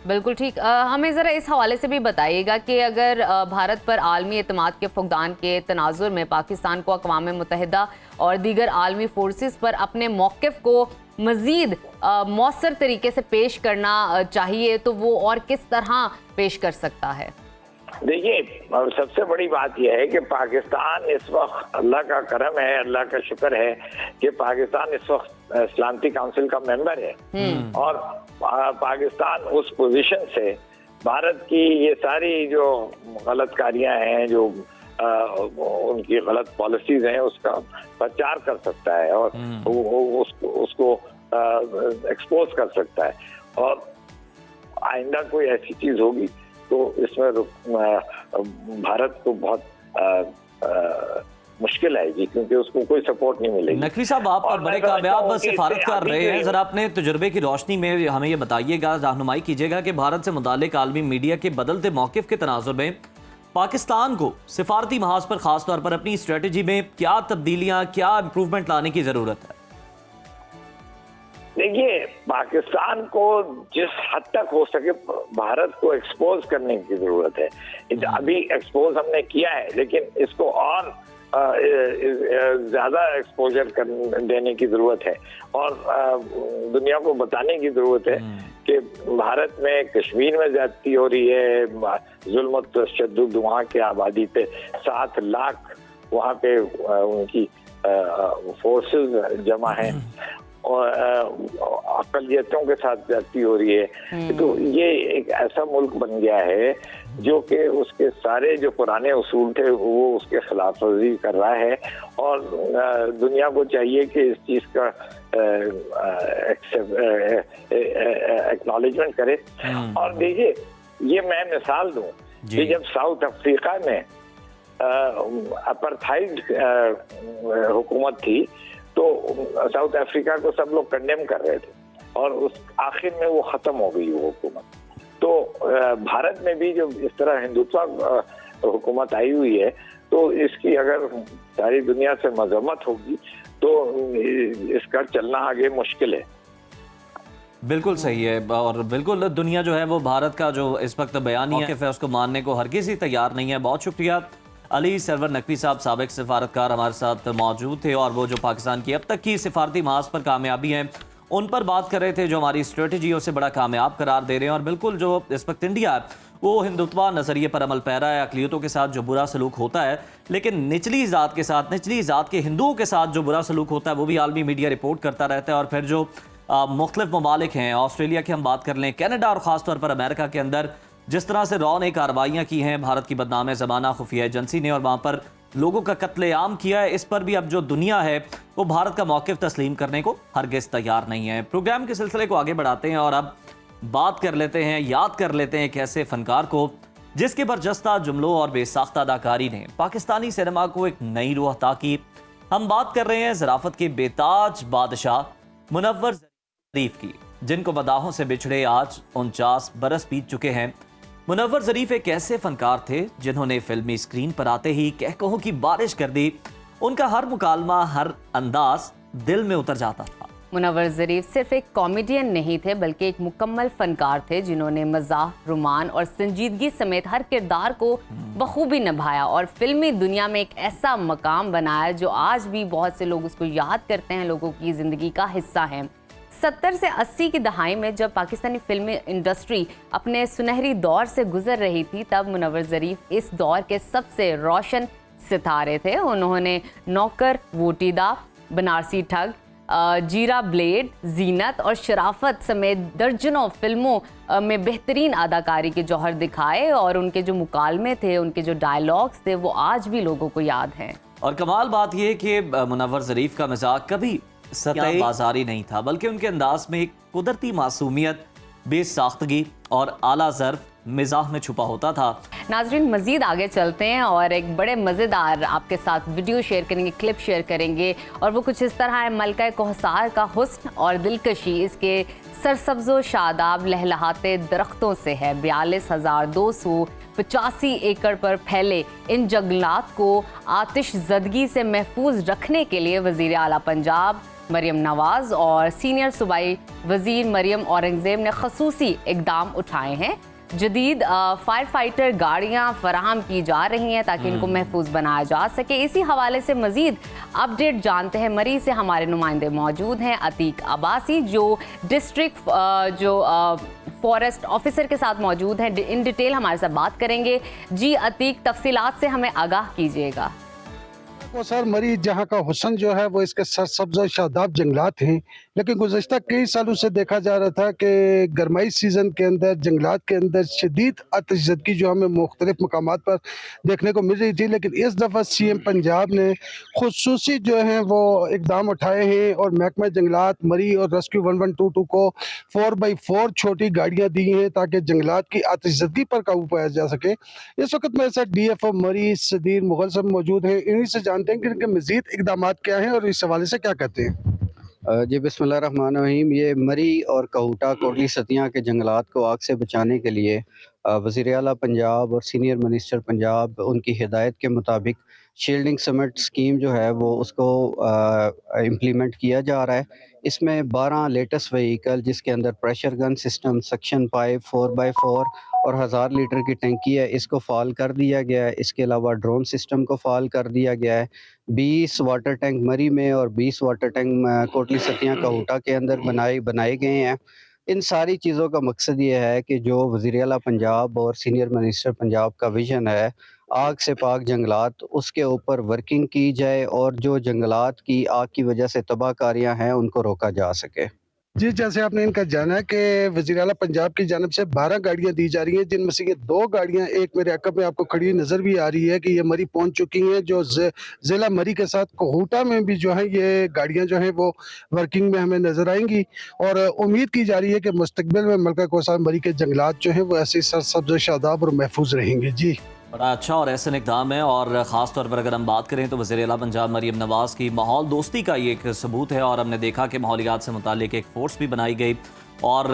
B: बिल्कुल ठीक। हमें ज़रा इस हवाले से भी बताइएगा कि अगर भारत पर आलमी एतमाद के फुक़दान के तनाजुर में पाकिस्तान को अक़वाम मुत्तहिदा और दीगर आलमी फोर्सेस पर अपने मौक़िफ़ को मज़ीद मौसर तरीके से पेश करना चाहिए, तो वो और किस तरह पेश कर सकता है?
F: देखिए, सबसे बड़ी बात यह है कि पाकिस्तान इस वक्त, अल्लाह का करम है, अल्लाह का शुक्र है कि पाकिस्तान इस वक्त सलामती काउंसिल का मेंबर है और पाकिस्तान उस पोजीशन से भारत की ये सारी जो गलत कारियां हैं, जो उनकी गलत पॉलिसीज हैं, उसका प्रचार कर सकता है और उसको एक्सपोज कर सकता है। और आइंदा कोई ऐसी चीज होगी तो इसमें भारत को बहुत मुश्किल आएगी, क्योंकि उसको कोई सपोर्ट नहीं मिलेगी।
A: नकवी साहब, आप पर बड़े कामयाब सिफारत कर रहे हैं, जरा अपने तजुर्बे की रोशनी में हमें ये बताइएगा, रहनुमाई कीजिएगा कि भारत से मुताल्लिक आलमी मीडिया के बदलते मौक़िफ़ के तनाजुर में पाकिस्तान को सिफारती महाज पर ख़ास तौर पर अपनी स्ट्रेटजी में क्या तब्दीलियाँ, क्या इम्प्रूवमेंट लाने की ज़रूरत है?
F: देखिए, पाकिस्तान को जिस हद तक हो सके भारत को एक्सपोज करने की जरूरत है। अभी एक्सपोज हमने किया है, लेकिन इसको और ज्यादा एक्सपोजर देने की जरूरत है और दुनिया को बताने की जरूरत है कि भारत में कश्मीर में ज्यादती हो रही है, जुल्म तशद्दुद, वहाँ की आबादी पे 7 लाख वहाँ पे उनकी फोर्सेस जमा हैं अकलियतों के साथ ज्यादती हो रही है। तो ये एक ऐसा मुल्क बन गया है जो कि उसके सारे जो पुराने उसूल थे वो उसके खिलाफ वर्जी कर रहा है, और दुनिया को चाहिए कि इस चीज का एक्नॉलेजमेंट करे। और देखिए, ये मैं मिसाल दूं कि जब साउथ अफ्रीका में अपार्थाइड हुकूमत थी तो साउथ अफ्रीका को सब लोग कंडेम कर रहे थे, और उस आखिर में वो खत्म हो गई वो हुकूमत। तो भारत में भी जो इस तरह हिंदुत्व हुकूमत आई हुई है, तो इसकी अगर सारी दुनिया से मजम्मत होगी तो इसका चलना आगे मुश्किल है।
A: बिल्कुल सही है, और बिल्कुल दुनिया जो है वो भारत का जो इस वक्त बयानी है उसको मानने को हर किसी तैयार नहीं है। बहुत शुक्रिया। अली सरवर नकवी साहब साबिक सिफारतकार हमारे साथ मौजूद थे, और वो जो पाकिस्तान की अब तक की सिफारती महाज पर कामयाबी हैं उन पर बात कर रहे थे, जो हमारी स्ट्रेटजी उसे बड़ा कामयाब करार दे रहे हैं। और बिल्कुल जो इस वक्त इंडिया है वो हिंदुत्वा नज़रिए पर अमल पैरा है। अक़लियतों के साथ जो बुरा सलूक होता है, लेकिन निचली ज़ात के साथ, निचली ज़ात के हिंदुओं के साथ जो बुरा सलूक होता है वो भी आलमी मीडिया रिपोर्ट करता रहता है। और फिर जो मुख्तलिफ ममालिक हैं, ऑस्ट्रेलिया की हम बात कर लें, कनाडा और ख़ास तौर पर अमेरिका के अंदर जिस तरह से रॉ ने कार्रवाइयाँ की हैं भारत की बदनाम ज़माना खुफिया एजेंसी ने, और वहाँ पर लोगों का कत्लेआम किया है, इस पर भी अब जो दुनिया है वो भारत का मौक़िफ़ तस्लीम करने को हरगिज़ तैयार नहीं है। प्रोग्राम के सिलसिले को आगे बढ़ाते हैं और अब बात कर लेते हैं, याद कर लेते हैं एक ऐसे फनकार को जिसके बरजस्ता जुमलों और बेसाख्ता अदाकारी ने पाकिस्तानी सिनेमा को एक नई रूह अता की। हम बात कर रहे हैं ज़राफ़त के बेताज बादशाह मुनव्वर ज़रीफ़ की, जिनको मदाहों से बिछड़े आज 49 बरस बीत चुके हैं। मुनव्वर ज़रीफ़ एक ऐसे फनकार थे जिन्होंने फिल्मी स्क्रीन पर आते ही कहकहों की बारिश कर दी। उनका हर मुकालमा, हर अंदाज दिल में उतर जाता था।
B: मुनव्वर ज़रीफ़ सिर्फ एक कॉमेडियन नहीं थे, बल्कि एक मुकम्मल फ़नकार थे जिन्होंने मज़ाह, रुमान और संजीदगी समेत हर किरदार को बखूबी निभाया और फिल्मी दुनिया में एक ऐसा मकाम बनाया जो आज भी बहुत से लोग उसको याद करते हैं, लोगों की ज़िंदगी का हिस्सा है। 70 से 80 की दहाई में जब पाकिस्तानी फिल्मी इंडस्ट्री अपने सुनहरी दौर से गुजर रही थी, तब मुनव्वर ज़रीफ़ इस दौर के सबसे रोशन सितारे थे। उन्होंने नौकर, वोटीदा, बनारसी ठग, जीरा ब्लेड, जीनत और शराफत समेत दर्जनों फिल्मों में बेहतरीन अदाकारी के जौहर दिखाए, और उनके जो मुकालमे थे, उनके जो डायलॉग्स थे, वो आज भी लोगों को याद हैं।
A: और कमाल बात यह कि मुनव्वर ज़रीफ़ का मजाक कभी सतही बाजारी नहीं था, बल्कि उनके अंदाज में एक कुदरती मासूमियत, बेसाख्तगी और आला ज़र्फ मिजाह में छुपा होता था।
B: नाज़रीन, मज़ीद आगे चलते हैं और एक बड़े मज़ेदार आपके साथ वीडियो शेयर करेंगे, क्लिप शेयर करेंगे, और वो कुछ इस तरह है। मलका कोहसार का हुस्न और दिलकशी इसके सरसब्ज़ो शादाब लहलहाते दरख्तों से है। 42,285 एकड़ पर फैले इन जंगलात को आतिश ज़दगी से महफूज रखने के लिए वज़ीर आला पंजाब मरियम नवाज़ और सीनियर सूबाई वज़ीर मरियम औरंगज़ेब ने ख़ुसूसी इक़दाम उठाए हैं। जदीद फायर फाइटर गाड़ियाँ फराहम की जा रही हैं ताकि इनको महफूज बनाया जा सके। इसी हवाले से मज़ीद अपडेट जानते हैं। मरी से हमारे नुमाइंदे मौजूद हैं, अतीक अब्बासी जो डिस्ट्रिक्ट फॉरेस्ट ऑफिसर के साथ मौजूद हैं। इन डिटेल हमारे साथ बात करेंगे। जी अतीक, तफसीलात से हमें आगाह कीजिएगा।
G: सर, मरी जहाँ का हुस्न जो है वो इसके सरसब्ज़ शादाब जंगलात हैं, लेकिन गुज़श्ता कई सालों से देखा जा रहा था कि गर्माई सीज़न के अंदर जंगलात के अंदर शदीद आतिशज़दगी जो हमें मुख्तलिफ मकामात पर देखने को मिल रही थी। लेकिन इस दफ़ा CM पंजाब ने खुसूसी जो हैं वो इक़दाम उठाए हैं और महकमा जंगलात मरी और रेस्क्यू 1122 को 4x4 छोटी गाड़ियाँ दी हैं ताकि जंगलात की आतिशज़दगी पर काबू पाया जा सके। इस वक्त मेरे साथ DFO मरी सदीर मुगल साहब मौजूद हैं। इन्हीं से जानते हैं कि इनके मज़ीद इक़दामात क्या हैं और इस हवाले से क्या कहते हैं।
H: जी बिस्मिल्लाहिर्रहमानिर्रहीम। ये मरी और कहूटा कोटली सतियाँ के जंगलात को आग से बचाने के लिए वज़ीर आला पंजाब और सीनियर मिनिस्टर पंजाब उनकी हिदायत के मुताबिक शील्डिंग समिट स्कीम जो है वो उसको इम्प्लीमेंट किया जा रहा है। इसमें 12 लेटेस्ट व्हीकल जिसके अंदर pressure gun system, suction pipe, 4x4 और 1000 लीटर की टंकी है, इसको फाल कर दिया गया है। इसके अलावा ड्रोन सिस्टम को फाल कर दिया गया है। 20 वाटर टैंक मरी में और 20 वाटर टैंक कोटली सतियाँ कहूटा के अंदर बनाए गए हैं। इन सारी चीज़ों का मकसद ये है कि जो वज़ीर आला पंजाब और सीनियर मिनिस्टर पंजाब का विज़न है आग से पाक जंगलात, उसके ऊपर वर्किंग की जाए और जो जंगलात की आग की वजह से तबाहकारियाँ हैं उनको रोका जा सके।
G: जी, जैसे आपने इनका जाना है कि वज़ीर आला पंजाब की जानिब से 12 गाड़ियाँ दी जा रही हैं, जिनमें से ये 2 गाड़ियाँ एक मेरे अक़ब में आपको खड़ी नज़र भी आ रही है कि ये मरी पहुँच चुकी हैं, जो ज़िला मरी के साथ कोहूटा में भी जो है ये गाड़ियाँ जो हैं वो वर्किंग में हमें नज़र आएँगी और उम्मीद की जा रही है कि मुस्तक़बिल में मलका कोसार मरी के जंगलात जो हैं वो ऐसे ही सरसब्ज़, शादाब और महफूज़ रहेंगे। जी।
A: बड़ा अच्छा और ऐसा इक़दाम है और ख़ास तौर पर अगर हम बात करें तो वज़ीर आला पंजाब मरीम नवाज़ की माहौल दोस्ती का ये एक सबूत है और हमने देखा कि माहौलियात से मुतालिक एक फ़ोर्स भी बनाई गई और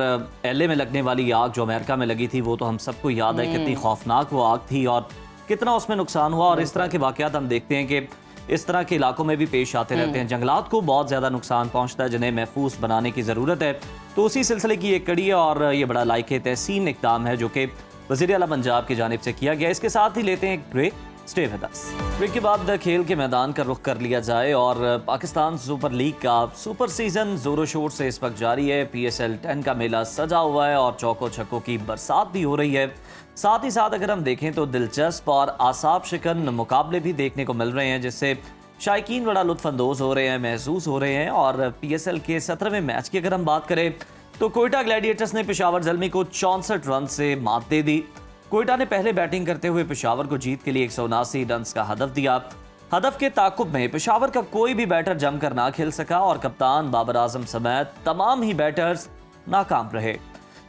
A: LA में लगने वाली आग जो अमेरिका में लगी थी वो तो हम सबको याद है कितनी खौफनाक वो आग थी और कितना उसमें नुकसान हुआ और इस तरह के वाक़यात हम देखते हैं कि इस तरह के इलाकों में भी पेश आते रहते हैं। जंगलात को बहुत ज़्यादा नुकसान पहुँचता है जिन्हें महफूज बनाने की ज़रूरत है, तो उसी सिलसिले की एक कड़ी है और ये बड़ा लायक तहसीन इक़दाम है जो कि वज़ीर आला पंजाब की जानिब से किया गया। इसके साथ ही लेते हैं एक break, stay with us. Break के बाद खेल के मैदान का रुख कर लिया जाए और पाकिस्तान सुपर लीग का सुपर सीजन जोरों शोर से इस वक्त जारी है। PSL 10 का मेला सजा हुआ है और चौकों छक्कों की बरसात भी हो रही है। साथ ही साथ अगर हम देखें तो दिलचस्प और आसाब शिकन मुकाबले भी देखने को मिल रहे हैं जिससे शायकीन बड़ा लुत्फानंदोज़ हो रहे हैं, महसूस हो रहे हैं। और PSL के 17वें मैच की अगर हम बात करें तो कोयटा ग्लैडिएटर्स ने पेशावर ज़ल्मी को 64 रन से मात दे दी। कोयटा ने पहले बैटिंग करते हुए पेशावर को जीत के लिए 179 रन का हदफ दिया। हदफ के ताकुब में पेशावर का कोई भी बैटर जमकर ना खेल सका और कप्तान बाबर आजम समेत तमाम ही बैटर्स नाकाम रहे।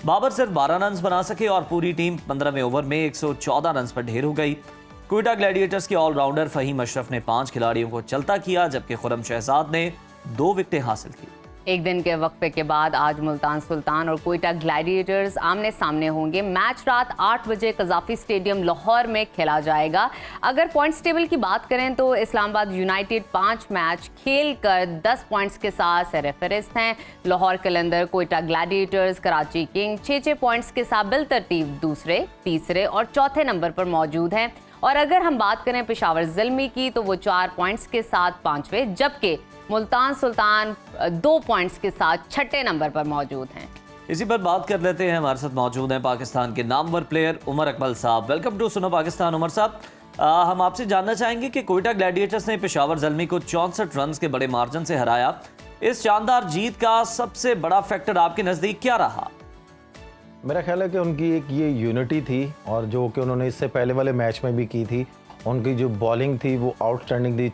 A: बाबर सिर्फ 12 रन बना सके और पूरी टीम 15वें ओवर में 114 रन पर ढेर हो गई। कोयटा ग्लैडिएटर्स के ऑलराउंडर फहीम अशरफ ने 5 खिलाड़ियों को चलता किया जबकि खुरम शहजाद ने 2 विकेटें हासिल की।
B: एक दिन के वक्फे के बाद आज मुल्तान सुल्तान और कोयटा ग्लैडिएटर्स आमने सामने होंगे। मैच रात 8 बजे कज़ाफ़ी स्टेडियम लाहौर में खेला जाएगा। अगर पॉइंट्स टेबल की बात करें तो इस्लामाबाद यूनाइटेड 5 मैच खेल कर 10 पॉइंट्स के साथ सरफहरिस्त हैं। Lahore Qalandar, Quetta gladiators, Karachi king 6-6 points के साथ बिलतरतीब दूसरे, तीसरे और चौथे नंबर पर मौजूद हैं। और अगर हम बात करें पेशावर ज़ल्मी की तो वो 4 पॉइंट्स के साथ 5वें, जबकि मुल्तान सुल्तान 2 पॉइंट्स के साथ 6ठे नंबर पर मौजूद हैं।
A: इसी पर बात कर लेते हैं। हमारे साथ मौजूद हैं पाकिस्तान के नामवर प्लेयर उमर अकमल साहब। वेलकम टू सुनो पाकिस्तान। उमर साहब, हम आपसे जानना चाहेंगे कि कोयटा ग्लैडिएटर्स ने पेशावर ज़ल्मी को 64 रन के बड़े मार्जिन से हराया। इस शानदार जीत का सबसे बड़ा फैक्टर आपके नज़दीक क्या रहा?
I: मेरा ख्याल है कि उनकी एक ये यूनिटी थी और जो कि उन्होंने इससे पहले वाले मैच में भी की थी। उनकी जो बॉलिंग थी वो आउटस्टैंडिंग थी।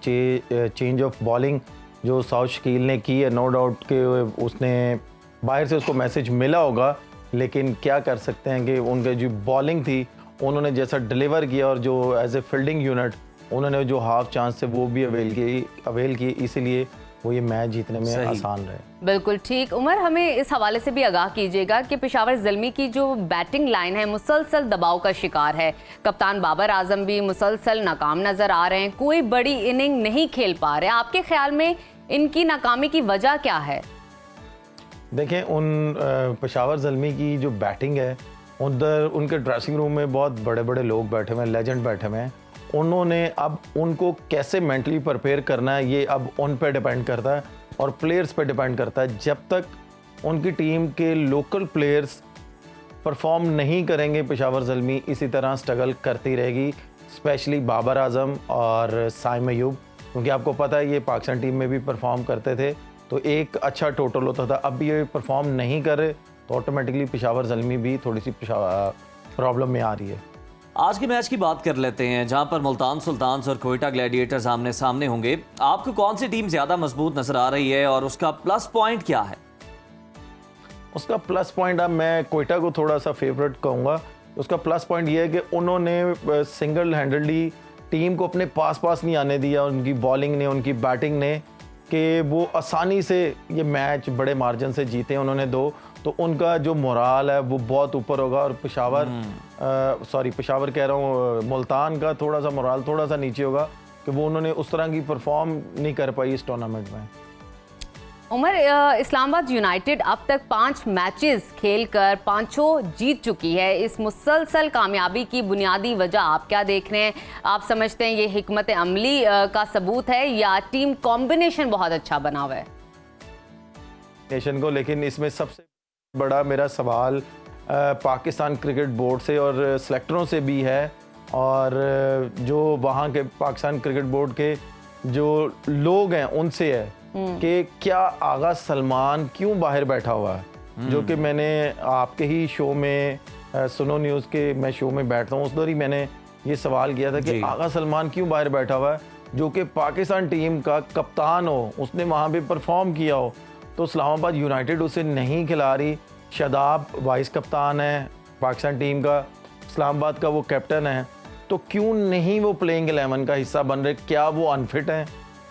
I: चेंज ऑफ बॉलिंग जो साउथ शकील ने की है, नो डाउट कि उसने बाहर से उसको मैसेज मिला होगा, लेकिन क्या कर सकते हैं कि उनकी जो बॉलिंग थी उन्होंने जैसा डिलीवर किया और जो एज ए फील्डिंग यूनिट उन्होंने जो हाफ चांस से वो भी अवेल किए, इसीलिए वो ये मैच जीतने में आसान रहे।
B: बिल्कुल ठीक। उमर, हमें इस हवाले से भी आगाह कीजिएगा कि पेशावर ज़ल्मी की जो बैटिंग लाइन है मुसलसल दबाव का शिकार है। कप्तान बाबर आजम भी मुसलसल नाकाम नज़र आ रहे हैं, कोई बड़ी इनिंग नहीं खेल पा रहे। आपके ख्याल में इनकी नाकामी की वजह क्या है?
I: देखें, उन पेशावर ज़ल्मी की जो बैटिंग है, उधर उनके ड्रेसिंग रूम में बहुत बड़े बड़े लोग बैठे हुए हैं, लेजेंड बैठे हुए हैं। उन्होंने अब उनको कैसे मेंटली प्रिपेयर करना है ये अब उन पे डिपेंड करता है और प्लेयर्स पे डिपेंड करता है। जब तक उनकी टीम के लोकल प्लेयर्स परफॉर्म नहीं करेंगे, पेशावर ज़ल्मी इसी तरह स्ट्रगल करती रहेगी, स्पेशली बाबर आजम और साइम अयूब, क्योंकि आपको पता है ये पाकिस्तान टीम में भी परफॉर्म करते थे तो एक अच्छा टोटल होता था। अब ये परफॉर्म नहीं कर रहे तो ऑटोमेटिकली पेशावर ज़ल्मी भी थोड़ी सी प्रॉब्लम में आ रही है।
A: आज के मैच की बात कर लेते हैं जहां पर मुल्तान सुल्तान्स और कोयटा ग्लैडिएटर्स आमने सामने होंगे। आपको कौन सी टीम ज्यादा मजबूत नजर आ रही है और उसका प्लस पॉइंट क्या है?
I: उसका प्लस पॉइंट, अब मैं कोयटा को थोड़ा सा फेवरेट कहूँगा। उसका प्लस पॉइंट ये है कि उन्होंने सिंगल हैंडेडली टीम को अपने पास नहीं आने दिया, उनकी बॉलिंग ने, उनकी बैटिंग ने, कि वो आसानी से ये मैच बड़े मार्जिन से जीते उन्होंने 2, तो उनका जो मोराल है वो बहुत ऊपर होगा। और पेशावर कह रहा हूँ, मुल्तान का थोड़ा सा मोराल थोड़ा सा नीचे होगा कि वो उन्होंने उस तरह की परफॉर्म नहीं कर पाई इस टूर्नामेंट में।
B: उमर, इस्लामाबाद यूनाइटेड अब तक 5 मैचेस खेलकर 5 जीत चुकी है। इस मुसलसल कामयाबी की बुनियादी वजह आप क्या देख रहे हैं? आप समझते हैं ये हिकमत अमली का सबूत है या टीम कॉम्बिनेशन बहुत अच्छा बना हुआ है
I: नेशन को? लेकिन इसमें सबसे बड़ा मेरा सवाल पाकिस्तान क्रिकेट बोर्ड से और सेलेक्टरों से भी है और जो वहाँ के पाकिस्तान क्रिकेट बोर्ड के जो लोग हैं उनसे है कि क्या आगा सलमान क्यों बाहर बैठा हुआ है। जो कि मैंने आपके ही शो में सुनो न्यूज़ के मैं शो में बैठता हूँ, उस दौर ही मैंने ये सवाल किया था कि आगा सलमान क्यों बाहर बैठा हुआ है, जो कि पाकिस्तान टीम का कप्तान हो, उसने वहाँ पे परफॉर्म किया हो, तो इस्लामाबाद यूनाइटेड उसे नहीं खिला रही। शादाब वाइस कप्तान है पाकिस्तान टीम का, इस्लामाबाद का वो कैप्टन है, तो क्यों नहीं वो प्लेइंग 11 का हिस्सा बन रहे? क्या वो अनफिट हैं?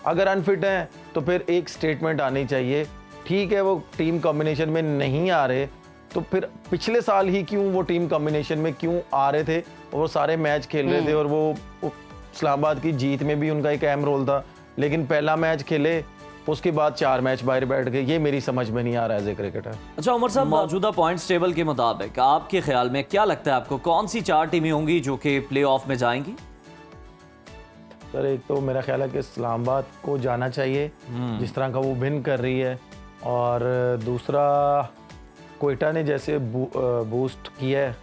I: अगर अनफिट हैं तो फिर एक स्टेटमेंट आनी चाहिए। ठीक है, वो टीम कॉम्बिनेशन में नहीं आ रहे, तो फिर पिछले साल ही क्यों वो टीम कॉम्बिनेशन में क्यों आ रहे थे और वो सारे मैच खेल रहे थे, और वो इस्लामाबाद की जीत में भी उनका एक अहम रोल था। लेकिन पहला मैच खेले, उसके बाद 4 मैच बाहर बैठ गए। ये मेरी समझ में नहीं आ रहा है एज ए क्रिकेटर।
A: अच्छा उमर साहब, मौजूदा पॉइंट्स टेबल के मुताबिक आपके ख्याल में क्या लगता है आपको, कौन सी 4 टीमें होंगी जो कि प्ले ऑफ में जाएंगी?
I: सर एक तो मेरा ख्याल है कि इस्लामाबाद को जाना चाहिए जिस तरह का वो विन कर रही है, और दूसरा कोयटा ने जैसे बूस्ट किया है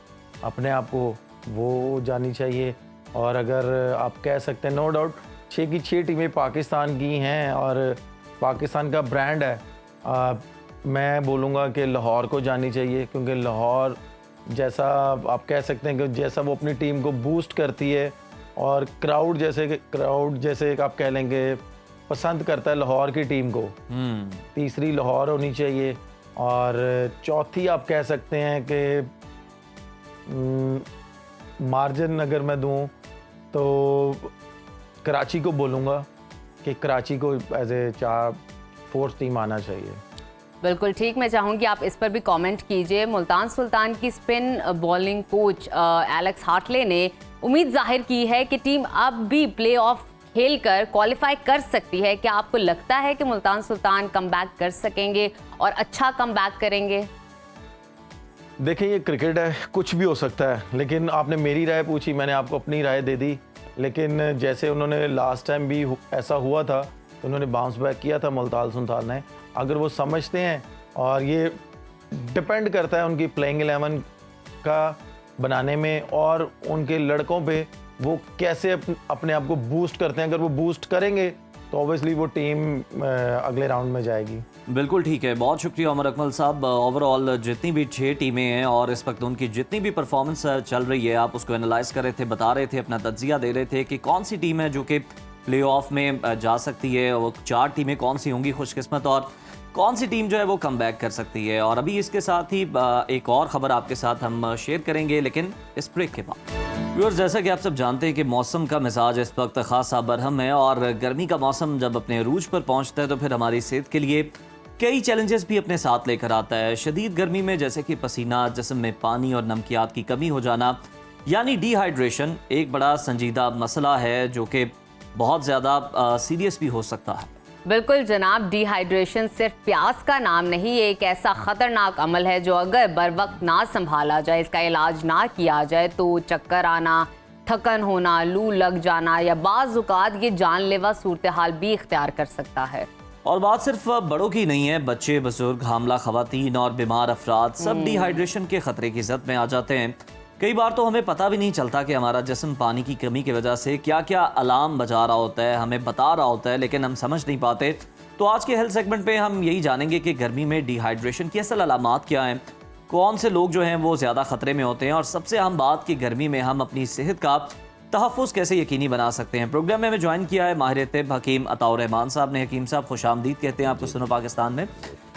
I: अपने आप को, वो जानी चाहिए। और अगर आप कह सकते हैं नो डाउट 6 की 6 टीमें पाकिस्तान की हैं और पाकिस्तान का ब्रांड है, मैं बोलूँगा कि लाहौर को जानी चाहिए, क्योंकि लाहौर जैसा आप कह सकते हैं कि जैसा वो अपनी टीम को बूस्ट करती है और क्राउड जैसे आप कह लेंगे पसंद करता है लाहौर की टीम को। तीसरी लाहौर होनी चाहिए, और चौथी आप कह सकते हैं कि मार्जिन अगर मैं दूं तो कराची को बोलूँगा कि कराची को एज ए 4th टीम आना चाहिए।
B: बिल्कुल ठीक, मैं चाहूँगी आप इस पर भी कमेंट कीजिए। मुल्तान सुल्तान की spin bowling coach Alex Hartley ने उम्मीद जाहिर की है कि टीम अब भी प्ले ऑफ खेलकर क्वालिफाई कर सकती है। क्या आपको लगता है कि मुल्तान सुल्तान कमबैक कर सकेंगे और अच्छा कमबैक करेंगे?
I: देखिए ये क्रिकेट है, कुछ भी हो सकता है, लेकिन आपने मेरी राय पूछी, मैंने आपको अपनी राय दे दी। लेकिन जैसे उन्होंने लास्ट टाइम भी ऐसा हुआ था, उन्होंने बाउंस बैक किया था मुल्तान सुल्तान ने। अगर वो समझते हैं, और ये डिपेंड करता है उनकी प्लेइंग 11 का बनाने में और उनके लड़कों पे, वो कैसे अपने आप को बूस्ट करते हैं। अगर वो बूस्ट करेंगे तो ऑब्वियसली वो टीम अगले राउंड में जाएगी।
A: बिल्कुल ठीक है, बहुत शुक्रिया उमर अकमल साहब। ओवरऑल जितनी भी 6 टीमें हैं और इस वक्त उनकी जितनी भी परफॉर्मेंस चल रही है, आप उसको एनालाइज कर रहे थे, बता रहे थे, अपना तज्जिया दे रहे थे कि कौन सी टीम है जो कि प्ले ऑफ में जा सकती है, वो 4 टीमें कौन सी होंगी खुशकिस्मत, और कौन सी टीम जो है वो कम बैक कर सकती है। और अभी इसके साथ ही एक और ख़बर आपके साथ हम शेयर करेंगे, लेकिन इस ब्रेक के बाद। व्यूअर्स, जैसा कि आप सब जानते हैं कि मौसम का मिजाज इस वक्त खासा बरहम है, और गर्मी का मौसम जब अपने अरूज पर पहुंचता है तो फिर हमारी सेहत के लिए कई चैलेंजेस भी अपने साथ लेकर आता है। शदीद गर्मी में जैसे कि पसीना, जिस्म में पानी और नमकियात की कमी हो जाना, यानी डिहाइड्रेशन एक बड़ा संजीदा मसला है जो कि बहुत ज़्यादा सीरियस भी हो सकता है।
B: बिल्कुल जनाब, डिहाइड्रेशन सिर्फ प्यास का नाम नहीं, ये एक ऐसा ख़तरनाक अमल है जो अगर बर वक्त ना संभाला जाए, इसका इलाज ना किया जाए तो चक्कर आना, थकन होना, लू लग जाना या बाज़ औक़ात ये जानलेवा सूरत हाल भी इख्तियार कर सकता है।
A: और बात सिर्फ बड़ों की नहीं है, बच्चे, बुजुर्ग, हामला ख़वातीन और बीमार अफराद सब डिहाइड्रेशन के ख़तरे की ज़द में आ जाते हैं। कई बार तो हमें पता भी नहीं चलता कि हमारा जिस्म पानी की कमी की वजह से क्या क्या अलार्म बजा रहा होता है, हमें बता रहा होता है, लेकिन हम समझ नहीं पाते। तो आज के हेल्थ सेगमेंट पे हम यही जानेंगे कि गर्मी में डिहाइड्रेशन की असल अलामात क्या हैं, कौन से लोग जो हैं वो ज़्यादा ख़तरे में होते हैं, और सबसे अहम बात कि गर्मी में हम अपनी सेहत का तहफ़्फ़ुज़ कैसे यकीनी बना सकते हैं। प्रोग्राम में हमें ज्वाइन किया है माहिर तिब हकीम अताउर रहमान साहब ने। हकीम साहब, खुशामदीद कहते हैं आपको सुनो पाकिस्तान में।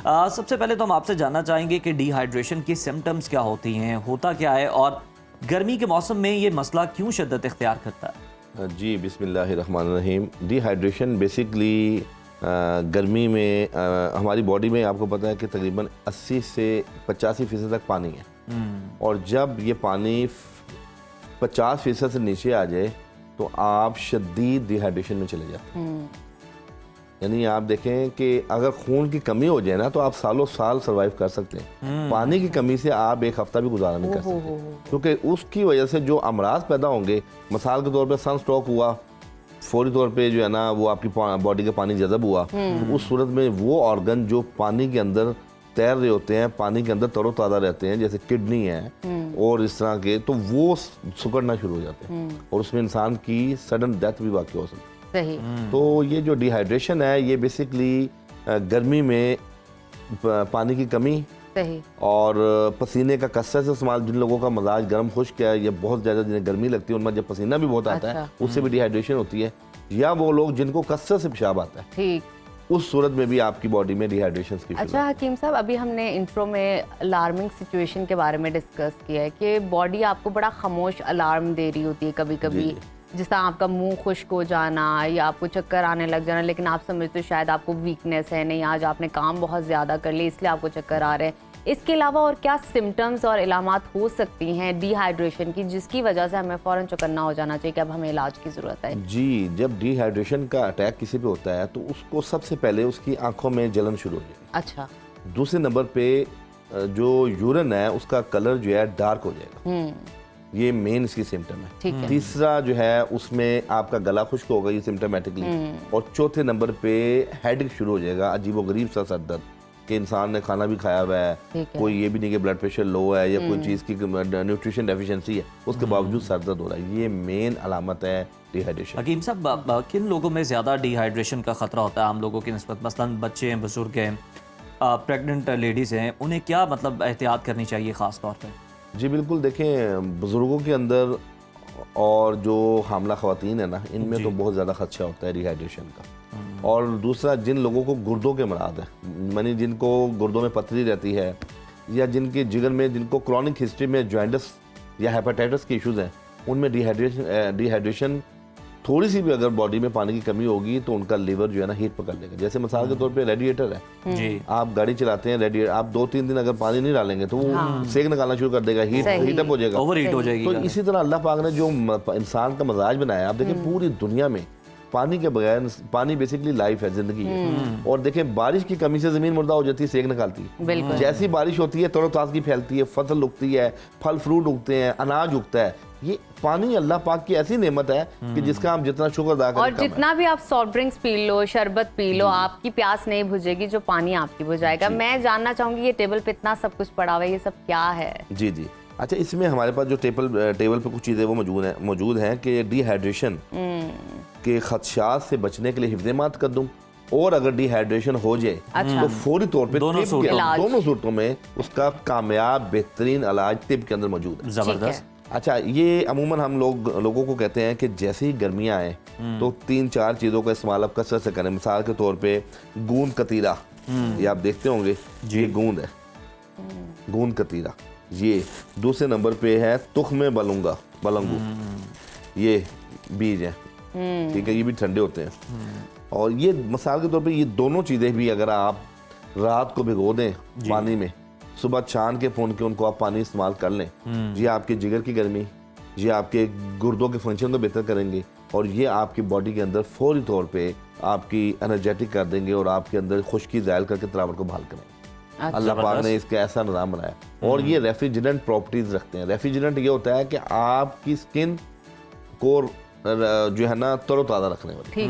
A: सबसे पहले तो हम आपसे जानना चाहेंगे कि डिहाइड्रेशन की सिम्टम्स क्या होती हैं, होता क्या है, और गर्मी के मौसम में ये मसला क्यों शिद्दत इख्तियार करता है?
J: जी, बिस्मिल्लाहिर्रहमानिर्रहीम। डिहाइड्रेशन बेसिकली गर्मी में हमारी बॉडी में आपको पता है कि तकरीबन 80 से 85% तक पानी है, और जब ये पानी 50% से नीचे आ जाए तो आप शदीद डिहाइड्रेशन में चले जाते हैं। यानी आप देखें कि अगर खून की कमी हो जाए ना तो आप सालों साल सर्वाइव कर सकते हैं। पानी की कमी से आप 1 हफ्ता भी गुजारा नहीं कर सकते, क्योंकि उसकी वजह से जो अमराज पैदा होंगे, मिसाल के तौर पे सन स्ट्रोक हुआ, फौरी तौर पे जो है ना वो आपकी बॉडी का पानी जज़ब हुआ, तो उस सूरत में वो ऑर्गन जो पानी के अंदर तैर रहे होते हैं पानी के अंदर, तरोताज़ा रहते हैं, जैसे किडनी है और इस तरह के, तो वो सिकुड़ना शुरू हो जाते हैं और उसमें इंसान की सडन डेथ भी वाक़ई हो सकती है।
B: सही।
J: तो ये जो डिहाइड्रेशन है ये बेसिकली गर्मी में पानी की कमी
B: सही।
J: और पसीने का कसरत से इस्तेमाल, जिन लोगों का मजाज गर्म खुश्क है या बहुत ज़्यादा जिन्हें गर्मी लगती है उनमें जब पसीना भी बहुत आता है उससे भी डिहाइड्रेशन होती है, या वो लोग जिनको कसरत से पेशाब आता है
B: ठीक,
J: उस सूरत में भी आपकी बॉडी में डिहाइड्रेशन की
B: अच्छा हकीम साहब, अभी हमने इंट्रो में अलार्मिंग सिचुएशन के बारे में डिस्कस किया है कि बॉडी आपको बड़ा खामोश अलार्म दे रही होती है कभी कभी, जिस तरह आपका मुंह खुश्क हो जाना या आपको चक्कर आने लग जाना, लेकिन आप समझते हो शायद आपको वीकनेस है, नहीं आज आपने काम बहुत ज़्यादा कर लिया इसलिए आपको चक्कर आ रहे हैं। इसके अलावा और क्या सिम्टम्स और इलामात हो सकती हैं डिहाइड्रेशन की, जिसकी वजह से हमें फ़ौरन चौकन्ना हो जाना चाहिए कि अब हमें इलाज की ज़रूरत है?
J: जी, जब डिहाइड्रेशन का अटैक किसी पे होता है तो उसको सबसे पहले उसकी आंखों में जलन शुरू हो जाएगी।
B: अच्छा।
J: दूसरे नंबर पे जो यूरिन है उसका कलर जो है डार्क हो जाएगा, ये मेन इसकी सिम्टम है।
B: ठीक है।
J: तीसरा जो है उसमें आपका गला खुश्क होगा, ये सिम्टमेटिकली। और चौथे नंबर पे हेडेक शुरू हो जाएगा, अजीबोगरीब सा सर दर्द कि इंसान ने खाना भी खाया हुआ है, कोई ये भी नहीं कि ब्लड प्रेशर लो है या कोई चीज़ की न्यूट्रिशन डेफिशिएंसी है, उसके बावजूद सर दर्द हो रहा है, ये मेन अलामत है डिहाइड्रेशन।
A: हकीम साहब, किन लोगों में ज़्यादा डिहाइड्रेशन का ख़तरा होता है आम लोगों की निस्बत? मसलन बच्चे हैं, बुजुर्ग हैं, प्रेग्नेंट लेडीज़ हैं, उन्हें क्या मतलब एहतियात करनी चाहिए ख़ास तौर पर?
J: जी बिल्कुल, देखें बुज़ुर्गों के अंदर और जो हामला ख़वातीन है ना, इनमें तो बहुत ज़्यादा खदशा होता है डिहाइड्रेशन का। और दूसरा, जिन लोगों को गुर्दों के मराद है, मानी जिनको गुर्दों में पथरी रहती है या जिनके जिगर में, जिनको क्रॉनिक हिस्ट्री में जॉइंटिस या हेपेटाइटिस के इश्यूज़ हैं, उनमें डिहाइड्रेशन थोड़ी सी भी अगर बॉडी में पानी की कमी होगी तो उनका लीवर जो है ना हीट पकड़ लेगा। जैसे मिसाल के तौर पे रेडिएटर है जी, आप गाड़ी चलाते हैं, रेडिएटर आप 2-3 दिन अगर पानी नहीं डालेंगे तो वो सेक निकालना शुरू कर देगा, हीटअप हो जाएगा,
A: ओवर हीट हो जाएगी।
J: तो इसी तरह अल्लाह पाक ने जो इंसान का मजाज बनाया, आप देखिए पूरी दुनिया में पानी के बगैर, पानी बेसिकली लाइफ है, जिंदगी है। और देखें बारिश की कमी से जमीन मुर्दा हो जाती है, सेक निकालती है। जैसी बारिश होती है तरोताजगी फैलती है, फसल उगती है, फल फ्रूट उगते हैं, अनाज उगता है। ये पानी अल्लाह पाक की ऐसी नेमत है कि जिसका हम जितना शुक्र अदा करें
B: और जितना भी आप सॉफ्ट ड्रिंक्स पी लो, शरबत पी लो, आपकी प्यास नहीं बुझेगी जो पानी आपकी बुझाएगा। मैं जानना चाहूंगी ये टेबल पे इतना सब कुछ पड़ा हुआ है, ये सब क्या है?
J: जी जी, अच्छा, इसमें हमारे पास जो टेबल पे कुछ चीज़ें वो मौजूद हैं कि डिहाइड्रेशन के खदशात से बचने के लिए हिफ्ज़-ए-मात कर दूं, और अगर डिहाइड्रेशन हो जाए तो फौरी तौर पे दोनों सूरतों में उसका कामयाब बेहतरीन इलाज तिब के अंदर मौजूद है।
A: ज़बरदस्त।
J: अच्छा, ये अमूमन हम लोगों को कहते हैं कि जैसे ही गर्मियाँ आए तो 3-4 चीज़ों का इस्तेमाल आप कसरत से करें। मिसाल के तौर पे गूंद कतीरा, ये आप देखते होंगे, ये गूंद है, गूंद कतीरा। ये दूसरे नंबर पे है तुख्मे बलंगू, ये बीज हैं, ठीक है, ये भी ठंडे होते हैं। और ये मिसाल के तौर पे ये दोनों चीज़ें भी अगर आप रात को भिगो दें पानी में, सुबह छान के फोन के उनको आप पानी इस्तेमाल कर लें, ये आपके जिगर की गर्मी, ये आपके गुर्दों के फंक्शन को बेहतर करेंगे और ये आपकी बॉडी के अंदर फौरी तौर पे आपकी एनर्जेटिक कर देंगे और आपके अंदर खुश्की ज़ायल करके तरावट को बहाल करेंगे। अल्लाह पाक ने इसका ऐसा निज़ाम बनाया। और ये रेफ्रिजरेंट प्रॉपर्टीज़ रखते हैं। रेफ्रिजरेंट ये होता है कि आपकी स्किन को जो है ना तरोताज़ा रखने वाली।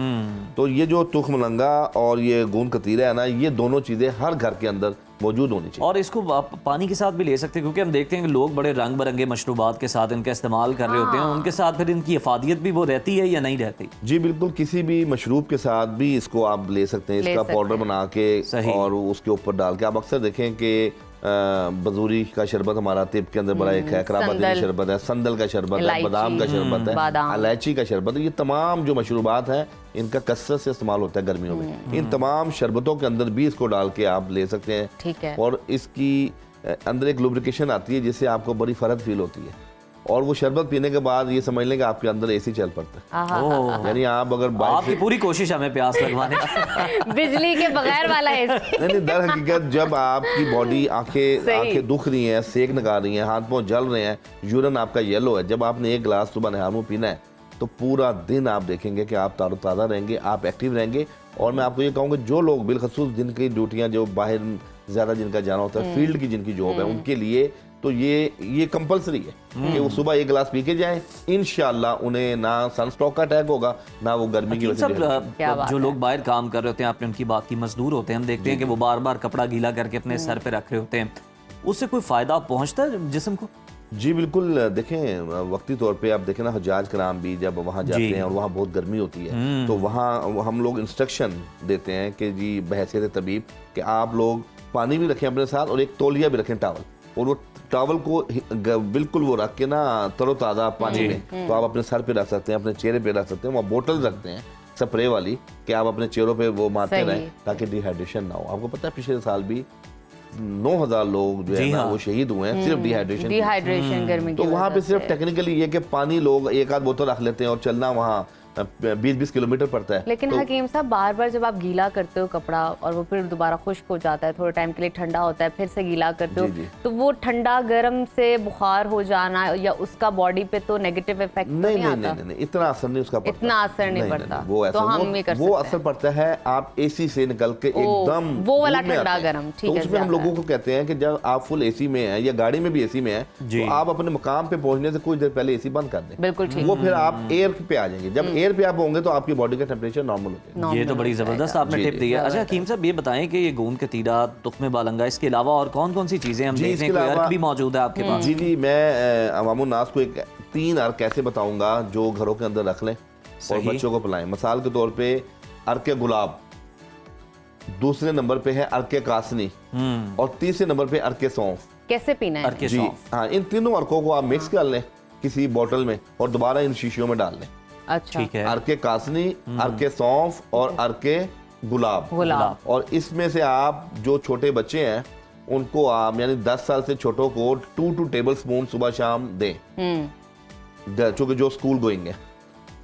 J: तो ये जो तुख्मलंगा और ये गूंद कतीरा है ना, ये दोनों चीज़ें हर घर के अंदर मौजूद होनी चाहिए।
A: और इसको आप पानी के साथ भी ले सकते हैं, क्योंकि हम देखते हैं कि लोग बड़े रंग बिरंगे मशरूबात के साथ इनका इस्तेमाल कर रहे होते हैं, उनके साथ फिर इनकी अफादियत भी वो रहती है या नहीं रहती?
J: जी बिल्कुल, किसी भी मशरूब के साथ भी इसको आप ले सकते हैं, इसका पाउडर बना के और उसके ऊपर डाल के। आप अक्सर देखें कि बजूरी का शरबत हमारा तिब के अंदर बड़ा एक है, कराबाती शरबत है, संदल का शरबत है, बादाम का शरबत है, इलायची का शरबत है। ये तमाम जो मशरूबात हैं इनका कसरत से इस्तेमाल होता है गर्मियों में। इन तमाम शरबतों के अंदर भी इसको डाल के आप ले सकते हैं।
B: ठीक है।
J: और इसकी अंदर एक लुब्रिकेशन आती है जिससे आपको बड़ी फर्क फील होती है, और वो शरबत पीने के बाद ये समझ लें कि आपके अंदर एसी चल पड़ता है। यानी आप अगर
A: आपकी पूरी कोशिश हमें प्यास लगवाने
B: बिजली के बगैर वाला एसी।
J: नहीं, दर हकीकत जब आपकी बॉडी आंखें दुख रही हैं, सेक निकाल रही हैं, हाथ पांव जल रहे हैं, यूरिन आपका येलो है, जब आपने 1 गिलास सुबह नहार मुंह पीना है तो पूरा दिन आप देखेंगे कि आप ताज़ा रहेंगे, आप एक्टिव रहेंगे। और मैं आपको ये कहूँगा, जो लोग बिलखसूस जिनकी ड्यूटियाँ जो बाहर ज़्यादा जिनका जाना होता है, फील्ड की जिनकी जॉब है, उनके लिए तो ये कंपलसरी है कि वो सुबह एक गिलास पी के जाएं, इंशाल्लाह उन्हें ना सनस्ट्रोक का अटैक होगा, ना वो गर्मी की वजह से।
A: जो लोग बाहर काम कर रहे होते हैं, आपने उनकी बात की, मजदूर होते हैं, हम देखते हैं कि वो बार बार कपड़ा गीला करके अपने सर पे रख रहे होते हैं, उससे कोई फायदा पहुंचता है जिस्म को?
J: जी बिल्कुल। देखें वक्ती तौर पे आप देखें ना, हजाज कराम भी जब वहाँ जाते हैं और वहाँ बहुत गर्मी होती है, तो वहाँ हम लोग इंस्ट्रक्शन देते हैं कि जी बहैसियत तबीब कि आप लोग पानी भी रखें अपने साथ और एक तौलिया भी रखें, टावल, और वो टावल को बिल्कुल वो रख के ना तरोताज़ा पानी में, तो आप अपने सर पे रख सकते हैं, अपने चेहरे पे रख सकते हैं। वहाँ बोतल रखते हैं स्प्रे वाली कि आप अपने चेहरों पे वो मारते रहें ताकि डिहाइड्रेशन ना हो। आपको पता है पिछले साल भी 9,000 लोग जो है ना वो शहीद हुए हैं सिर्फ डिहाइड्रेशन
B: गर्मी
J: तो वहाँ पे सिर्फ टेक्निकली ये कि पानी लोग एक आध बोतल रख लेते हैं और चलना वहाँ 20-20 किलोमीटर पड़ता है।
B: लेकिन
J: तो
B: हकीम साहब बार बार जब आप गीला करते हो कपड़ा और वो फिर दोबारा खुश्क हो जाता है, थोड़े टाइम के लिए ठंडा होता है, फिर से गीला करते हो, तो वो ठंडा गर्म से बुखार हो जाना या उसका बॉडी पे तो नेगेटिव इफेक्ट नहीं आता?
J: नहीं, इतना असर नहीं उसका पड़ता।
B: इतना असर नहीं पड़ता।
J: तो हम वो असर पड़ता है आप एसी से निकल के एकदम
B: वो वाला ठंडा गर्म, ठीक है।
J: उसमें हम लोगों को कहते हैं कि जब आप फुल एसी में हैं या गाड़ी में भी एसी में हैं, तो आप अपने मुकाम पे पहुंचने से कुछ देर पहले एसी बंद कर दें,
B: बिल्कुल ठीक।
J: वो फिर आप एयर पे आ जाएंगे। जब एयर पे आप होंगे तो आपकी बॉडी का टेम्परेचर नॉर्मल हो जाएगा।
A: ये तो बड़ी जबरदस्त आपने टिप दी है। अच्छा हकीम साहब ये बताएं कि ये गोंद कतीरा, तुख्मे बालंगा, इसके अलावा और कौन कौन सी चीजें हम देखते हैं? कोई अर्क भी मौजूद है आपके पास?
J: जी मैं अवामुन नास को 3 अर्क ऐसे बताऊंगा जो घरों के अंदर रख लें और बच्चों को पिलाएं। मिसाल के तौर पे अर्क गुलाब, दूसरे नंबर पे है अर्क कासनी और तीसरे नंबर पे अर्क सौंफ।
B: कैसे पीना है?
J: जी हाँ, इन तीनों अर्कों को आप मिक्स कर लें किसी बोतल में और दोबारा इन शीशियों में डाल लें।
B: अच्छा
A: ठीक है।
J: अर्के कासनी, अर्के सौंफ और अर्के गुलाब। और इसमें से आप जो छोटे बच्चे हैं उनको आप यानी 10 साल से छोटों को 2 टेबल स्पून सुबह शाम दें, चूंकि जो स्कूल गोइंग है।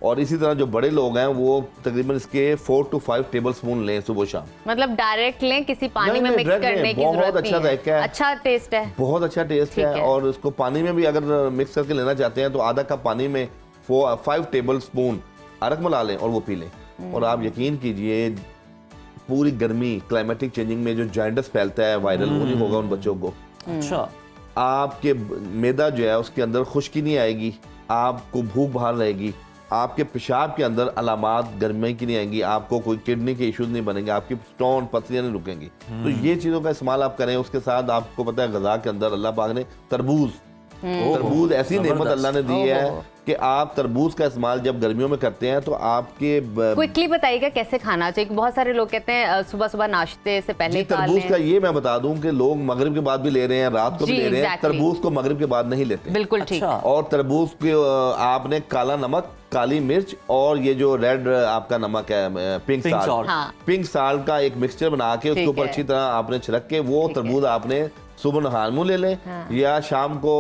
J: और इसी तरह जो बड़े लोग हैं वो तकरीबन इसके 4 to 5 टेबल स्पून लें सुबह शाम।
B: मतलब डायरेक्ट लें, किसी पानी में मिक्स करने की जरूरत नहीं है?
J: जायका है,
B: अच्छा टेस्ट है,
J: बहुत अच्छा टेस्ट है। और उसको पानी में भी अगर मिक्स करके लेना चाहते हैं तो आधा कप पानी में 5 टेबल स्पून अरक मिला लें और वो पी लें। और आप यकीन कीजिए पूरी गर्मी क्लाइमेटिक चेंजिंग में जो जॉइंटिस फैलता है वायरल, वो नहीं होगा उन बच्चों को।
A: अच्छा,
J: आपके मैदा जो है उसके अंदर खुश्की नहीं आएगी, आपको भूख बाहर रहेगी, आपके पेशाब के अंदर अलामात गर्मी की नहीं आएंगी, आपको कोई किडनी के इश्यूज नहीं बनेंगे, आपकी स्टोन पथरियां नहीं रुकेंगी। तो ये चीज़ों का इस्तेमाल आप करें। उसके साथ आपको पता है गज़ा के अंदर अल्लाह पाक ने तरबूज ऐसी नेमत अल्लाह ने दी है कि आप तरबूज का इस्तेमाल जब गर्मियों में करते हैं तो आपके
B: क्विकली बताइएगा कैसे खाना चाहिए। बहुत सारे लोग कहते हैं सुबह सुबह नाश्ते से पहले
J: तरबूज का ये मैं बता दूं कि लोग मगरिब के बाद भी ले रहे हैं, रात को भी ले रहे हैं। तरबूज को मगरिब के बाद नहीं लेते।
B: बिल्कुल ठीक।
J: और तरबूज के आपने काला नमक, काली मिर्च और ये जो रेड आपका नमक है पिंक साल्ट, पिंक साल्ट का एक मिक्सचर बना के उसके ऊपर अच्छी तरह आपने छिड़क के वो तरबूज आपने सुबह नहार मुँह ले लें या शाम को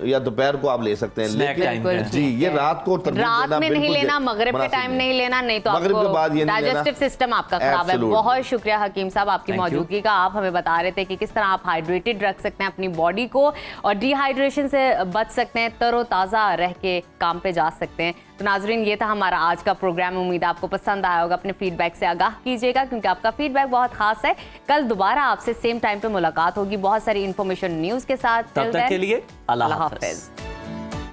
J: या दोपहर को आप ले सकते हैं। लेकिन जी ये रात को
B: रात में नहीं लेना, मगरिब के टाइम नहीं लेना, नहीं तो आपको डाइजेस्टिव सिस्टम आपका खराब है। बहुत शुक्रिया हकीम साहब आपकी मौजूदगी का। आप हमें बता रहे थे कि किस तरह आप हाइड्रेटेड रख सकते हैं अपनी बॉडी को और डिहाइड्रेशन से बच सकते हैं, तरोताज़ा रह के काम पे जा सकते हैं। तो नाजरीन ये था हमारा आज का प्रोग्राम। उम्मीद आपको पसंद आया होगा। अपने फीडबैक से आगाह कीजिएगा क्योंकि आपका फीडबैक बहुत खास है। कल दोबारा आपसे सेम टाइम पे मुलाकात होगी बहुत सारी इन्फॉर्मेशन न्यूज़ के साथ।
A: तब तक के लिए अल्लाह
B: हाफिज़।